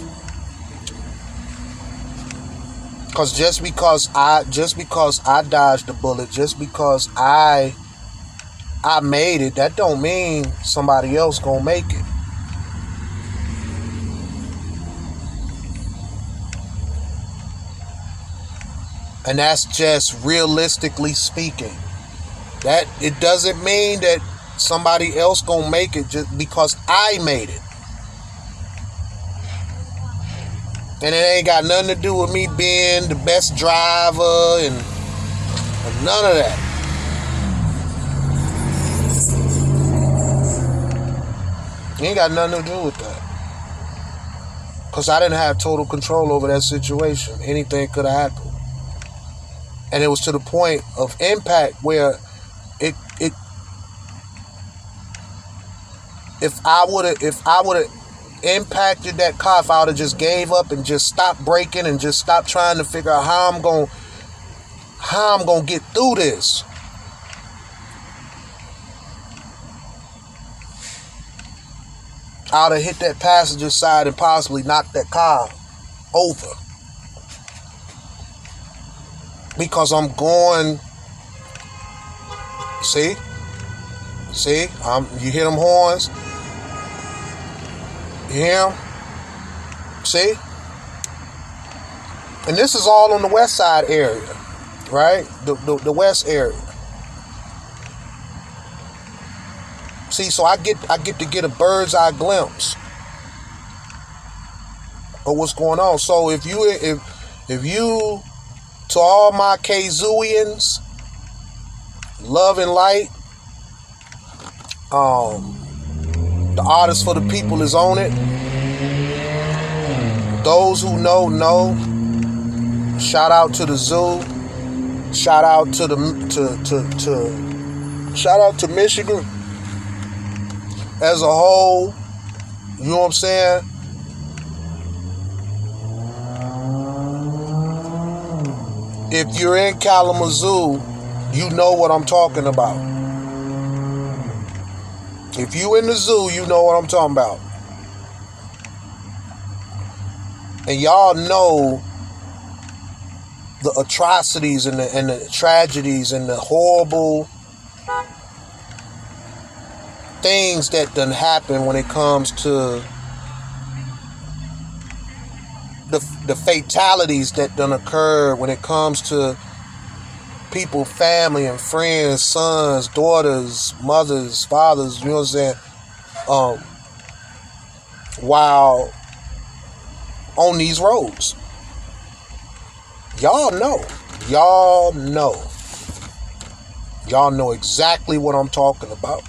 Because just because I dodged the bullet, just because I made it, that don't mean somebody else gonna make it. And that's just realistically speaking. That it doesn't mean that somebody else gonna make it just because I made it. And it ain't got nothing to do with me being the best driver and none of that. It ain't got nothing to do with that. Because I didn't have total control over that situation. Anything could have happened. And it was to the point of impact where it if I would have impacted that car, if I would have just gave up and just stopped braking and just stopped trying to figure out how I'm gonna get through this, I would have hit that passenger side and possibly knocked that car over. Because I'm going, see, you hear them horns? You hear them? See? And this is all on the west side area, right? The west area. See, so I get to get a bird's eye glimpse of what's going on. So if you to all my Kzooians, love and light, the Artist for the People is on it. Those who know. Shout out to the Kzoo. Shout out to shout out to Michigan as a whole. You know what I'm saying? If you're in Kalamazoo, you know what I'm talking about. If you in the zoo, you know what I'm talking about. And y'all know the atrocities and the tragedies and the horrible things that done happen when it comes to the fatalities that done occur when it comes to people, family and friends, sons, daughters, mothers, fathers, you know what I'm saying? While on these roads. Y'all know exactly what I'm talking about.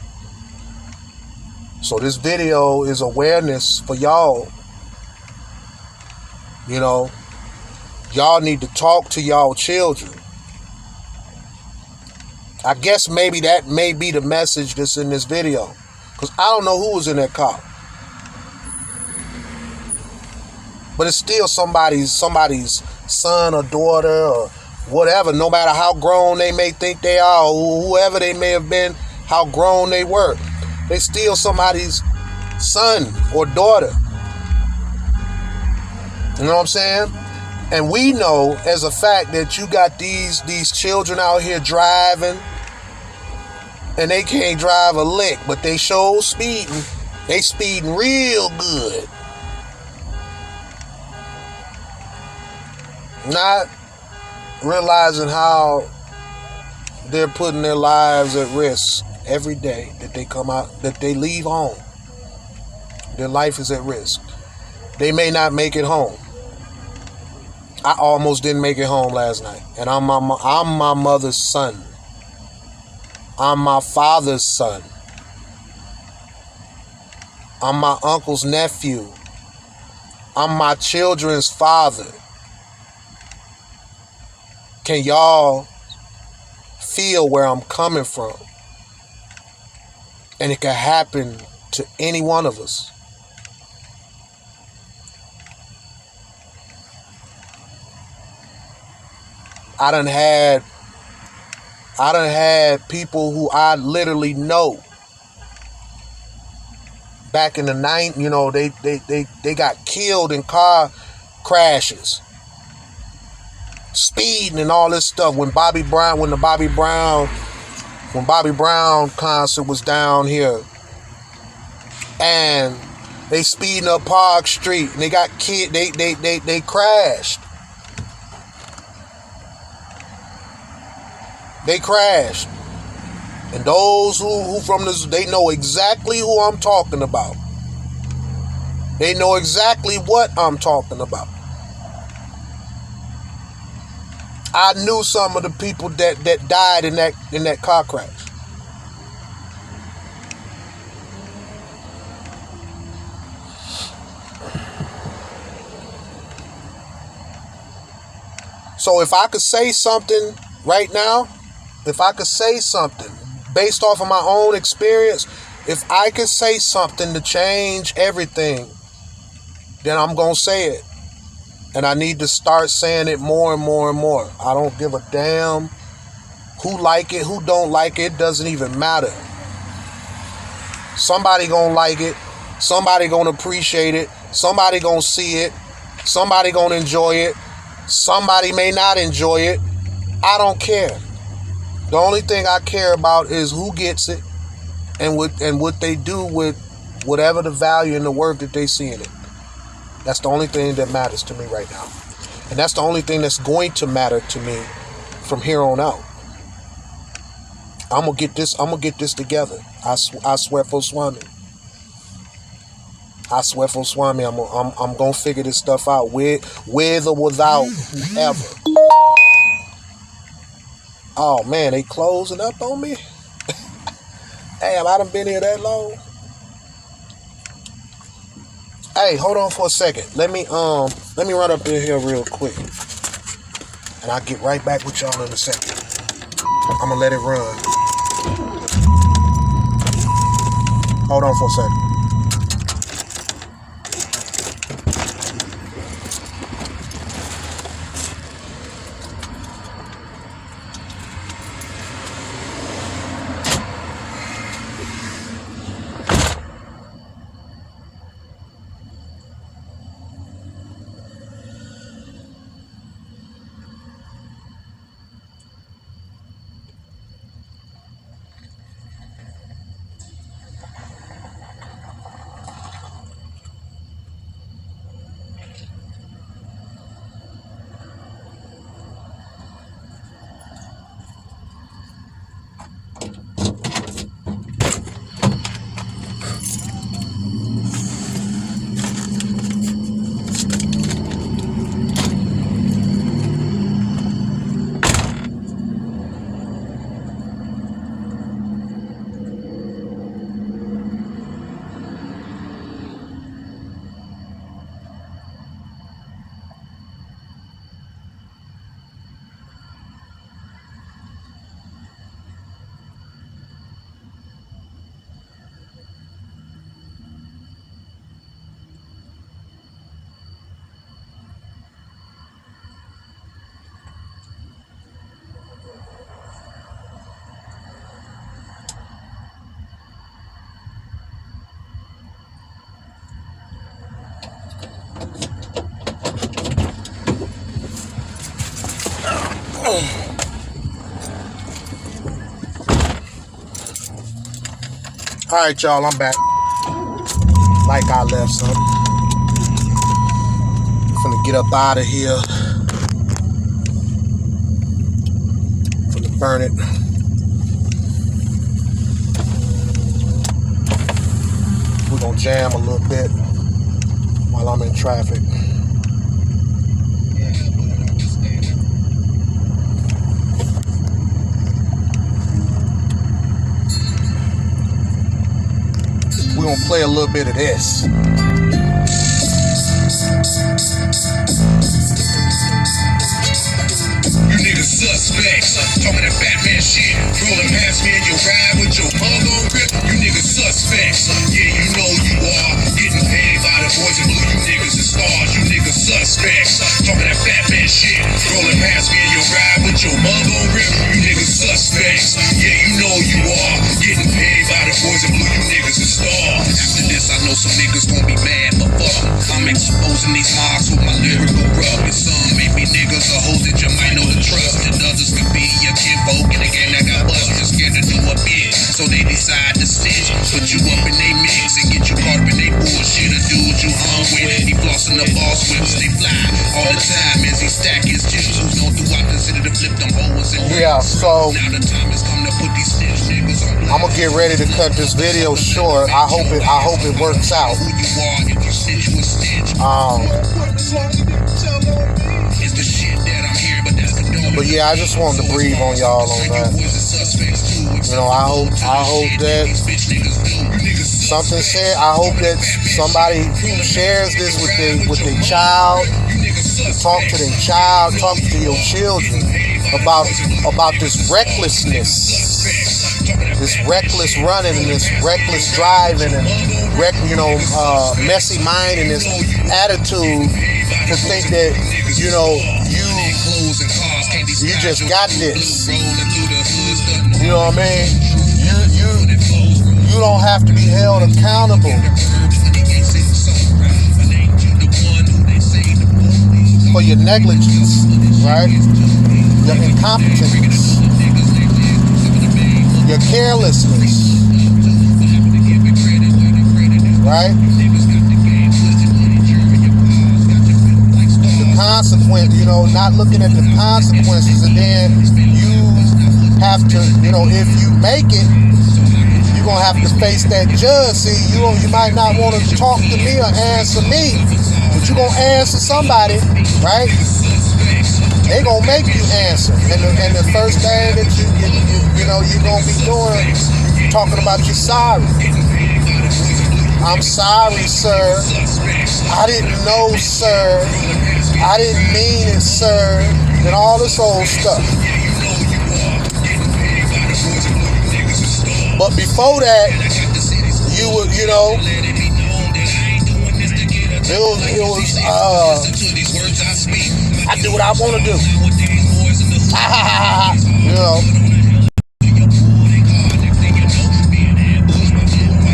So this video is awareness for y'all. You know, y'all need to talk to y'all children. I guess maybe that may be the message that's in this video. Because I don't know who was in that car. But it's still somebody's son or daughter or whatever, no matter how grown they may think they are, or whoever they may have been, how grown they were. They still somebody's son or daughter. You know what I'm saying? And we know as a fact that you got these children out here driving and they can't drive a lick, but they show speeding. They speeding real good. Not realizing how they're putting their lives at risk every day that they come out, that they leave home. Their life is at risk. They may not make it home. I almost didn't make it home last night. And I'm my mother's son. I'm my father's son. I'm my uncle's nephew. I'm my children's father. Can y'all feel where I'm coming from? And it can happen to any one of us. I done had people who I literally know back in the 90s, you know, they got killed in car crashes, speeding and all this stuff. When the Bobby Brown concert was down here, and they speeding up Park Street and they got killed, they crashed. They crashed. And those who from this, they know exactly who I'm talking about. They know exactly what I'm talking about. I knew some of the people that died in that car crash. So if I could say something right now, if I could say something based off of my own experience, if I could say something to change everything, then I'm going to say it. And I need to start saying it more and more and more. I don't give a damn who like it, who don't like it. It doesn't even matter. Somebody going to like it. Somebody going to appreciate it. Somebody going to see it. Somebody going to enjoy it. Somebody may not enjoy it. I don't care. The only thing I care about is who gets it and what they do with whatever the value and the worth that they see in it. That's the only thing that matters to me right now. And that's the only thing that's going to matter to me from here on out. I'm gonna get this together. I swear for Swami. I swear for Swami, I'm gonna figure this stuff out with or without whoever. Oh man, they closing up on me? Damn, I done been here that long. Hey, hold on for a second. Let me run up in here real quick. And I'll get right back with y'all in a second. I'm gonna let it run. Hold on for a second. Alright, y'all, I'm back. Like I left something. Finna get up out of here. Finna burn it. We're gonna jam a little bit while I'm in traffic. We're gonna play a little bit of this. You niggas suspects, talking that Batman shit. Rolling past me and you ride with your mug on grip. You niggas suspects, yeah, you know you are. Getting paid by the boys in blue, you niggas is stars. You niggas suspects, talking that Batman shit. Rolling past me and you ride with your mug on grip. You niggas suspects, yeah, you know you are. Getting paid by the boys in blue, you niggas is stars. After this, I know some niggas gon' be mad, but fuck 'em. I'm exposing these marks with my lyrical rub. And some may be niggas or hoes that you might know to trust. And others could be your kinfolk in a game that got bust. Just scared to do a bit, so they decide to snitch. Put you up in they mix and get you caught up in they bullshit. A dude you hung with, he flossing the boss whips. They fly all the time as he stack his chips. Who's known throughout the city to flip them hoes and Yeah, so now the time has come to put these snitch niggas on. I'm gonna get ready to cut this video short. I hope it works out. Who you are, if you snitch, you a snitch. It's the shit that I'm hearing, but that's the But yeah, I just wanted to breathe on y'all on that. You know, I hope that something said. I hope that somebody shares this with their child. Talk to their child. Talk to your children about this recklessness, this reckless running, and this reckless driving, and messy mind, and this attitude to think that you just got this. You know what I mean? You don't have to be held accountable for your negligence, right? Your incompetence, your carelessness, right? The consequence, not looking at the consequences, and then you have to, if you make it, you're gonna have to face that judge. See, you might not want to talk to me or answer me, but you're gonna answer somebody, right? They gonna make you answer, and the first thing that you're gonna be doing, talking about you're sorry. I'm sorry, sir. I didn't know, sir. I didn't mean it, sir. And all this old stuff. But before that, you would, I do what I want to do.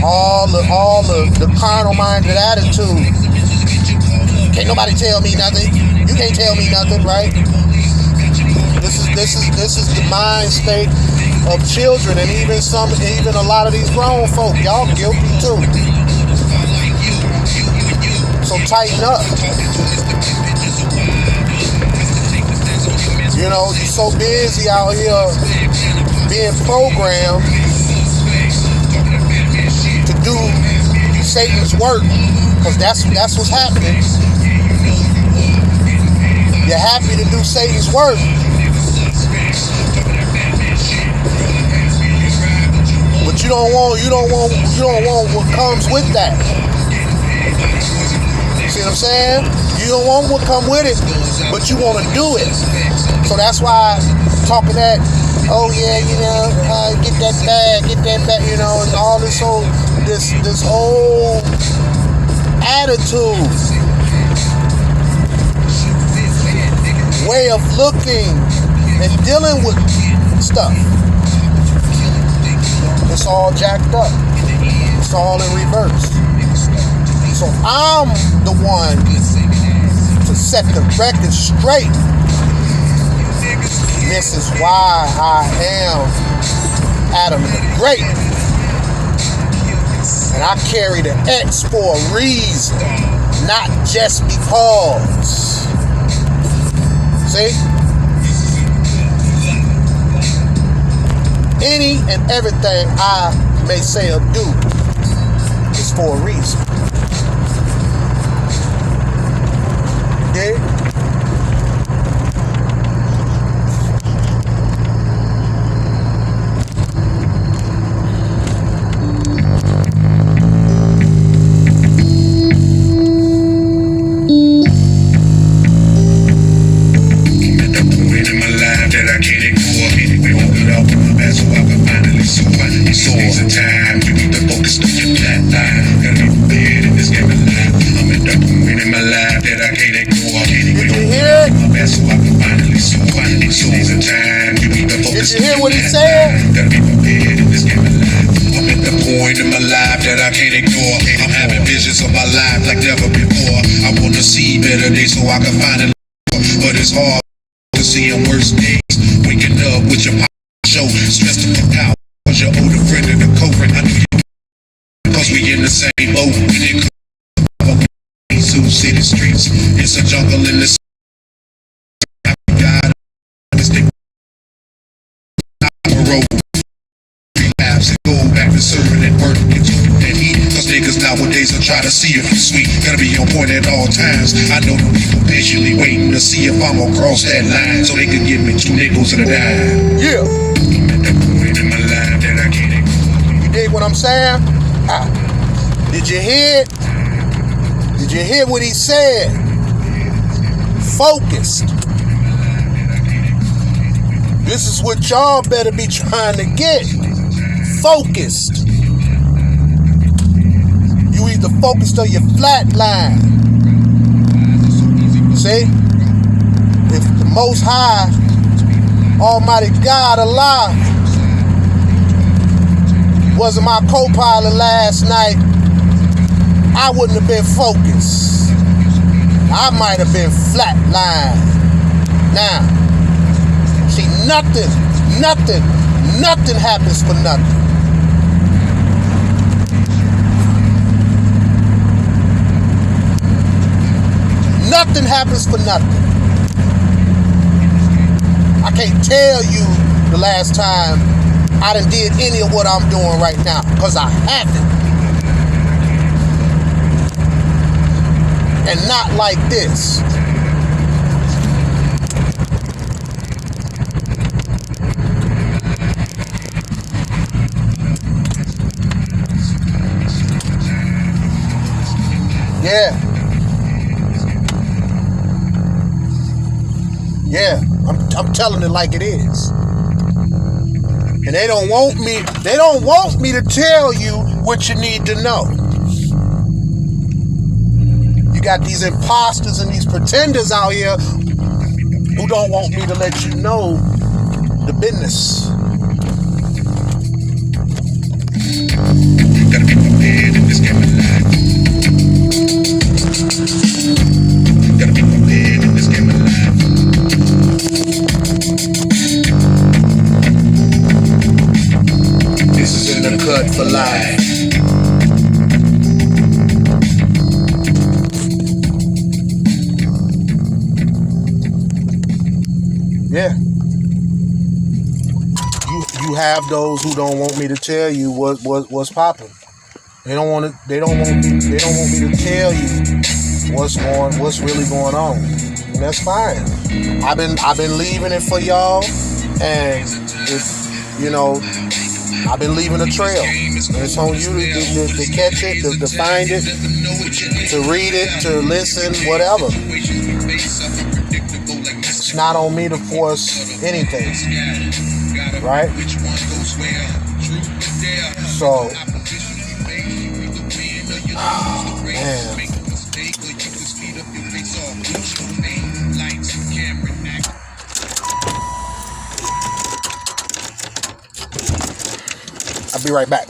All the carnal-minded attitude. Can't nobody tell me nothing. You can't tell me nothing, right? This is the mind state of children, and even a lot of these grown folk. Y'all guilty too. So tighten up. You're so busy out here being programmed to do Satan's work, because that's what's happening. You're happy to do Satan's work, but you don't want what comes with that. See what I'm saying? You don't want what come with it, but you want to do it. So that's why talking that, get that bag, and all this whole attitude, way of looking and dealing with stuff. It's all jacked up. It's all in reverse. So I'm the one to set the record straight. This is why I am Adam the Great. And I carry the X for a reason, not just because. See? Any and everything I may say or do is for a reason. Yeah? Did you hear what he said? I'm at the point in my life that I can't ignore. I'm having visions of my life like never before. I wanna see better days so I can finally, but it's hard to see in worse days. Waking up with your show, stressed the fuck out. Cause your older friend in the co-friend, I knew you. Cause we in the same boat. Kzoo city streets, it's a jungle in the serving and working and eat. Cause niggas nowadays will try to see if you sweet. Gotta be on point at all times. I know them people patiently waiting to see if I'm gonna cross that line so they can give me 2 nickels and a dime. Yeah. I'm at that point in my life that I can't ignore. You dig what I'm saying? Did you hear it? Did you hear what he said? Focused. This is what y'all better be trying to get. Focused. You either focused or you flatline. See? If the Most High, Almighty God, Allah, wasn't my co-pilot last night, I wouldn't have been focused. I might have been flatline. Now, see, nothing happens for nothing. Nothing happens for nothing. I can't tell you the last time I done did any of what I'm doing right now, because I haven't. And not like this. Yeah. Yeah, I'm telling it like it is. And they don't want me to tell you what you need to know. You got these imposters and these pretenders out here who don't want me to let you know the business. Gotta be prepared in this game of life. Gotta be prepared in this game of life. This is in the cut for life. Yeah. You have those who don't want me to tell you what's popping. They don't want me to tell you what's really going on. And that's fine. I've been leaving it for y'all, and it's, you know, I've been leaving a trail. And it's on you to catch it, to find it, to read it, to listen, whatever. It's not on me to force anything. Right? So, man. I'll be right back.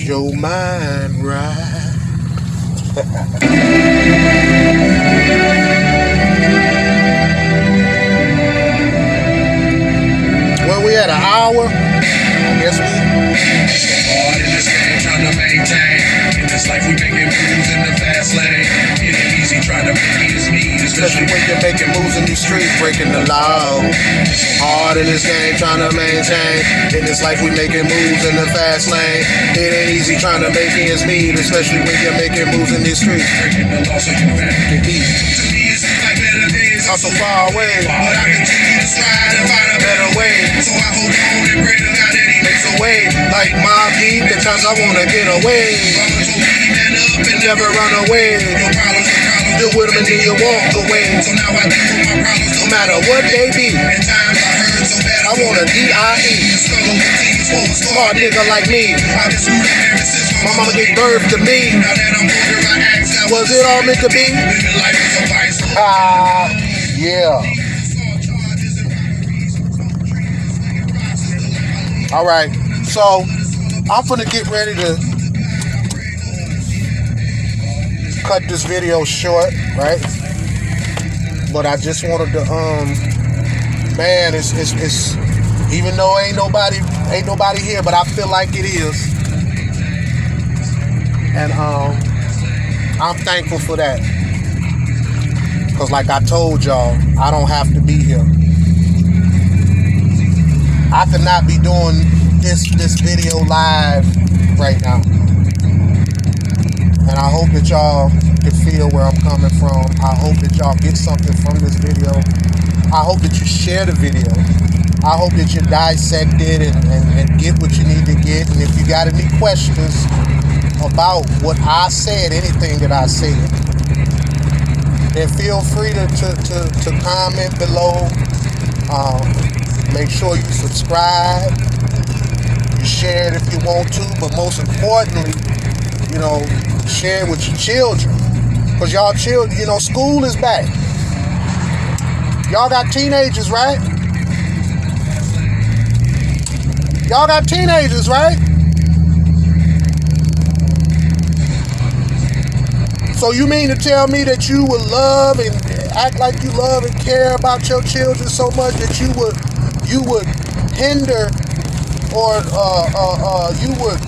Your mind right. Where we at, an hour? I guess we. Hard in this game, trying to maintain. In this life, we making moves in the fast lane. It ain't easy trying to make ends meet, Especially when you're making moves in these streets, breaking the law. Hard in this game, trying to maintain. In this life, we making moves in the fast lane. It ain't easy trying to make ends meet, especially when you're making moves in these streets. breaking the law so you can eat. To me, it seems like better days I'm so far away, but I continue to strive and find a better way. So I hold on and pray to God that He makes a way. like Mob Deep. The times I wanna get away, Mama told me, man up and never run away. your problems are problems. Deal with them and then you walk away. So now I deal with my problems. No matter what they be, At times I hurt so bad I want a D.I.E. struggle continues for a Smart nigga like me. I've been screwed up ever since My mama gave birth to me. Now that I'm older, I ask Was it all meant to be? living life is a vice. Yeah. All right. So I'm finna get ready to cut this video short, right? But I just wanted to, man, it's even though ain't nobody here, but I feel like it is, and I'm thankful for that. Cause like I told y'all, I don't have to be here. I could not be doing this video live right now. And I hope that y'all can feel where I'm coming from. I hope that y'all get something from this video. I hope that you share the video. I hope that you dissect it and get what you need to get. And if you got any questions about what I said, anything that I said, then feel free to comment below. Make sure you subscribe. You share it if you want to, but most importantly, you know, share it with your children. Because y'all children, you know, school is back. Y'all got teenagers, right? Y'all got teenagers, right? So you mean to tell me that you would love and act like you love and care about your children so much that you would hinder or you would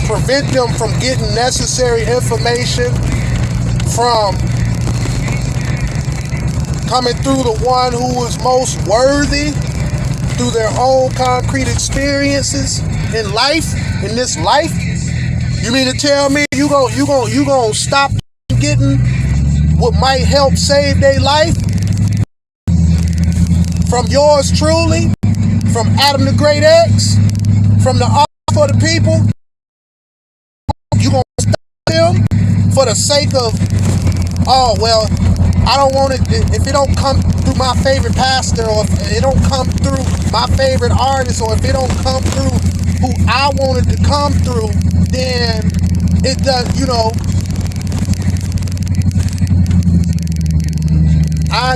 prevent them from getting necessary information from coming through the one who is most worthy through their own concrete experiences in life, in this life? You mean to tell me you gonna stop getting what might help save their life from yours truly, from Adam the Great X, from the Art for the People? You gonna stop them for the sake of, oh well, I don't want it if it don't come through my favorite pastor, or if it don't come through my favorite artist, or if it don't come through who I wanted to come through, then it does, you know.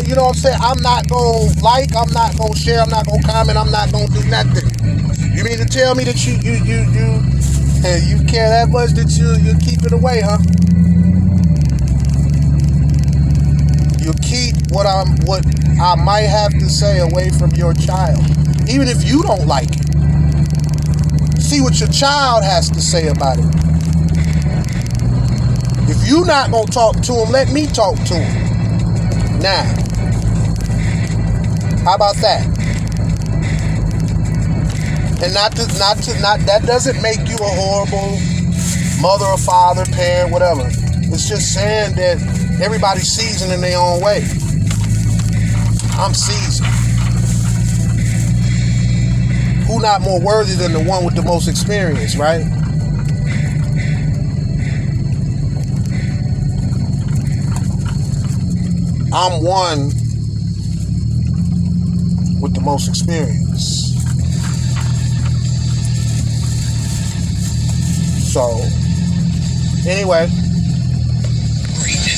You know what I'm saying? I'm not gonna like, I'm not gonna share, I'm not gonna comment, I'm not gonna do nothing. You mean to tell me that you care that much that you keep it away, huh? You keep what I might have to say away from your child, even if you don't like it. See what your child has to say about it. If you're not gonna talk to him, let me talk to him. Now, how about that? And not that doesn't make you a horrible mother or father, parent, whatever. It's just saying that everybody's seasoned in their own way. I'm seasoned. Who not more worthy than the one with the most experience, right? I'm one with the most experience. So, anyway.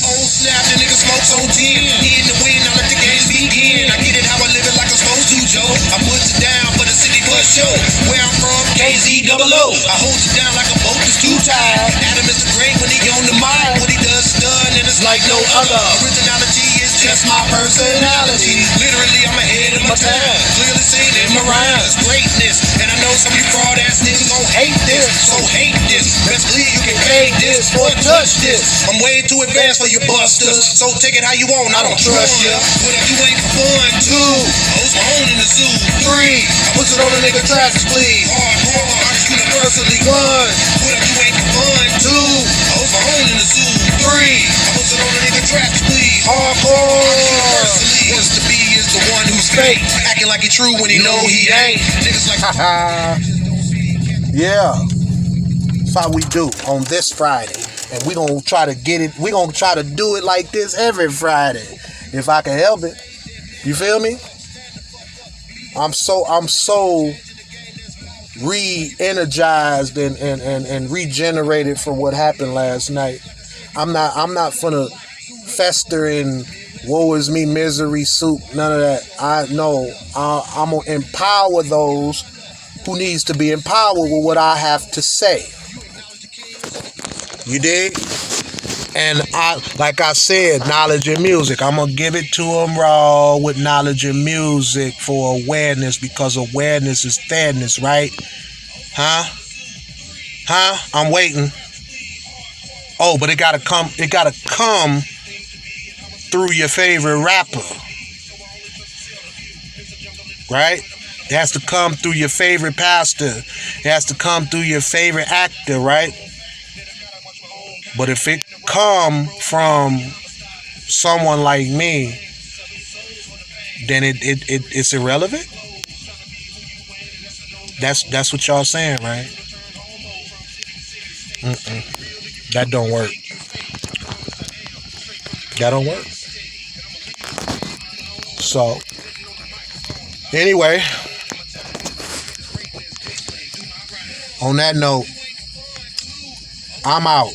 Oh snap, the nigga smokes on 10. In the wind, I let the games begin. I get it how I live it like I'm supposed to, Joe. I put it down for the city for show. Where I'm from, KZ double O. I hold it down like a boat that's too tired. Adam is the great when he on the mind. What he does is done and it's like no other. Originality is just my personality. Literally, I'm ahead of my time. Clearly seen in my rhymes. Greatness. And I know some of you fraud ass niggas gon' hate this. So hate this. Best believe you can fade this or touch this. I'm way too advanced for you busters. So take it how you want, I don't trust ya. What if you ain't for fun? 2. I was my own in the zoo. 3. I put it on a nigga tracks, please. Hardcore, universally 1. What if you ain't for fun? 2. I was my own in the zoo. 3. I put it on a nigga tracks, please. Hardcore, universally. Wants to be is the one who's fake. Acting like he true when he know he ain't. Niggas like yeah. That's how we do on this Friday. And we gonna try to get it, we gonna try to do it like this every Friday. If I can help it. You feel me? I'm so re-energized and regenerated from what happened last night. I'm not finna fester in woe is me, misery soup, none of that. I'm gonna empower those who needs to be empowered with what I have to say. You dig? And like I said, knowledge and music. I'm gonna give it to them raw with knowledge and music for awareness, because awareness is fairness, right? Huh? I'm waiting. Oh, but it gotta come through your favorite rapper. Right? It has to come through your favorite pastor. It has to come through your favorite actor, right? But if it come from someone like me, then it's irrelevant. That's what y'all saying, right? That don't work. That don't work. So, anyway, on that note, I'm out.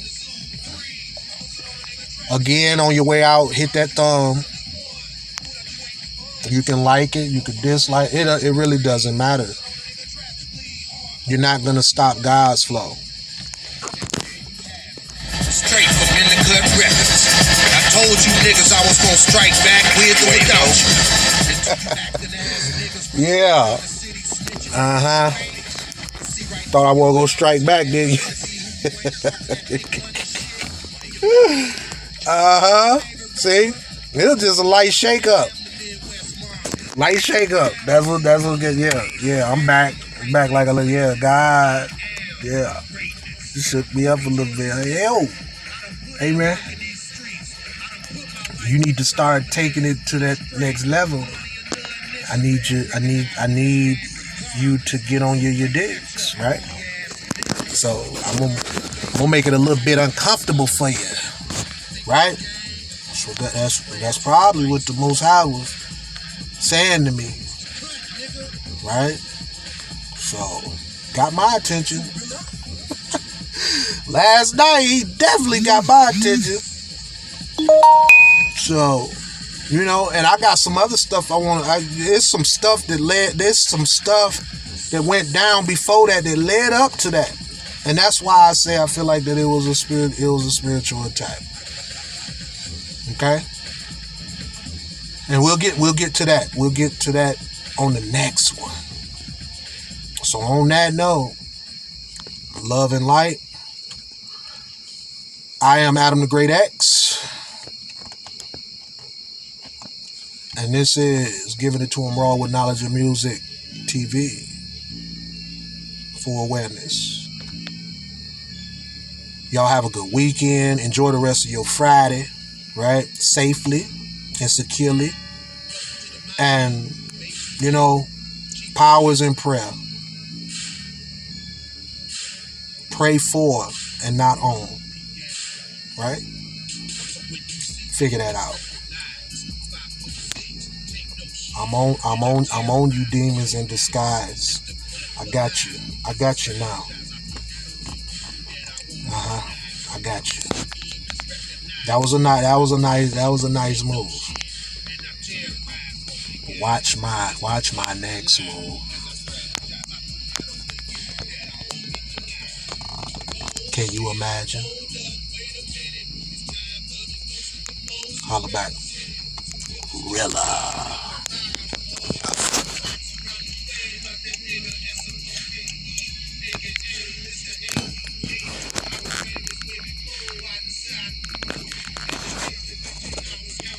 Again, on your way out, hit that thumb. You can like it, you can dislike it. It really doesn't matter. You're not gonna stop God's flow. Straight from in the cut records. I told you niggas I was gonna strike back with or without you. Yeah. Thought I was gonna strike back, didn't you? See? It was just a light shake up. Light shake up. That's what good. Yeah, I'm back. I'm back like a little, God. Yeah. You shook me up a little bit. Yo. Hey man. You need to start taking it to that next level. I need you to get on your dicks, right? So I'm gonna make it a little bit uncomfortable for you. Right? So that's probably what the Most High was saying to me. Right? So, got my attention. Last night, he definitely got my attention. So, and I got some other stuff I want to... There's some stuff that went down before that led up to that. And that's why I say I feel like that it was a spiritual attack. Okay? And we'll get to that. We'll get to that on the next one. So on that note, love and light. I am Adam the Great X. And this is Giving It to Him Raw with Knowledge and Music TV for awareness. Y'all have a good weekend. Enjoy the rest of your Friday, right? Safely and securely. And, you know, power is in prayer. Pray for and not on. Right? Figure that out. I'm on you, demons in disguise. I got you. I got you now. I got you. That was a nice move. Watch my next move. Can you imagine? Holla back. Rilla.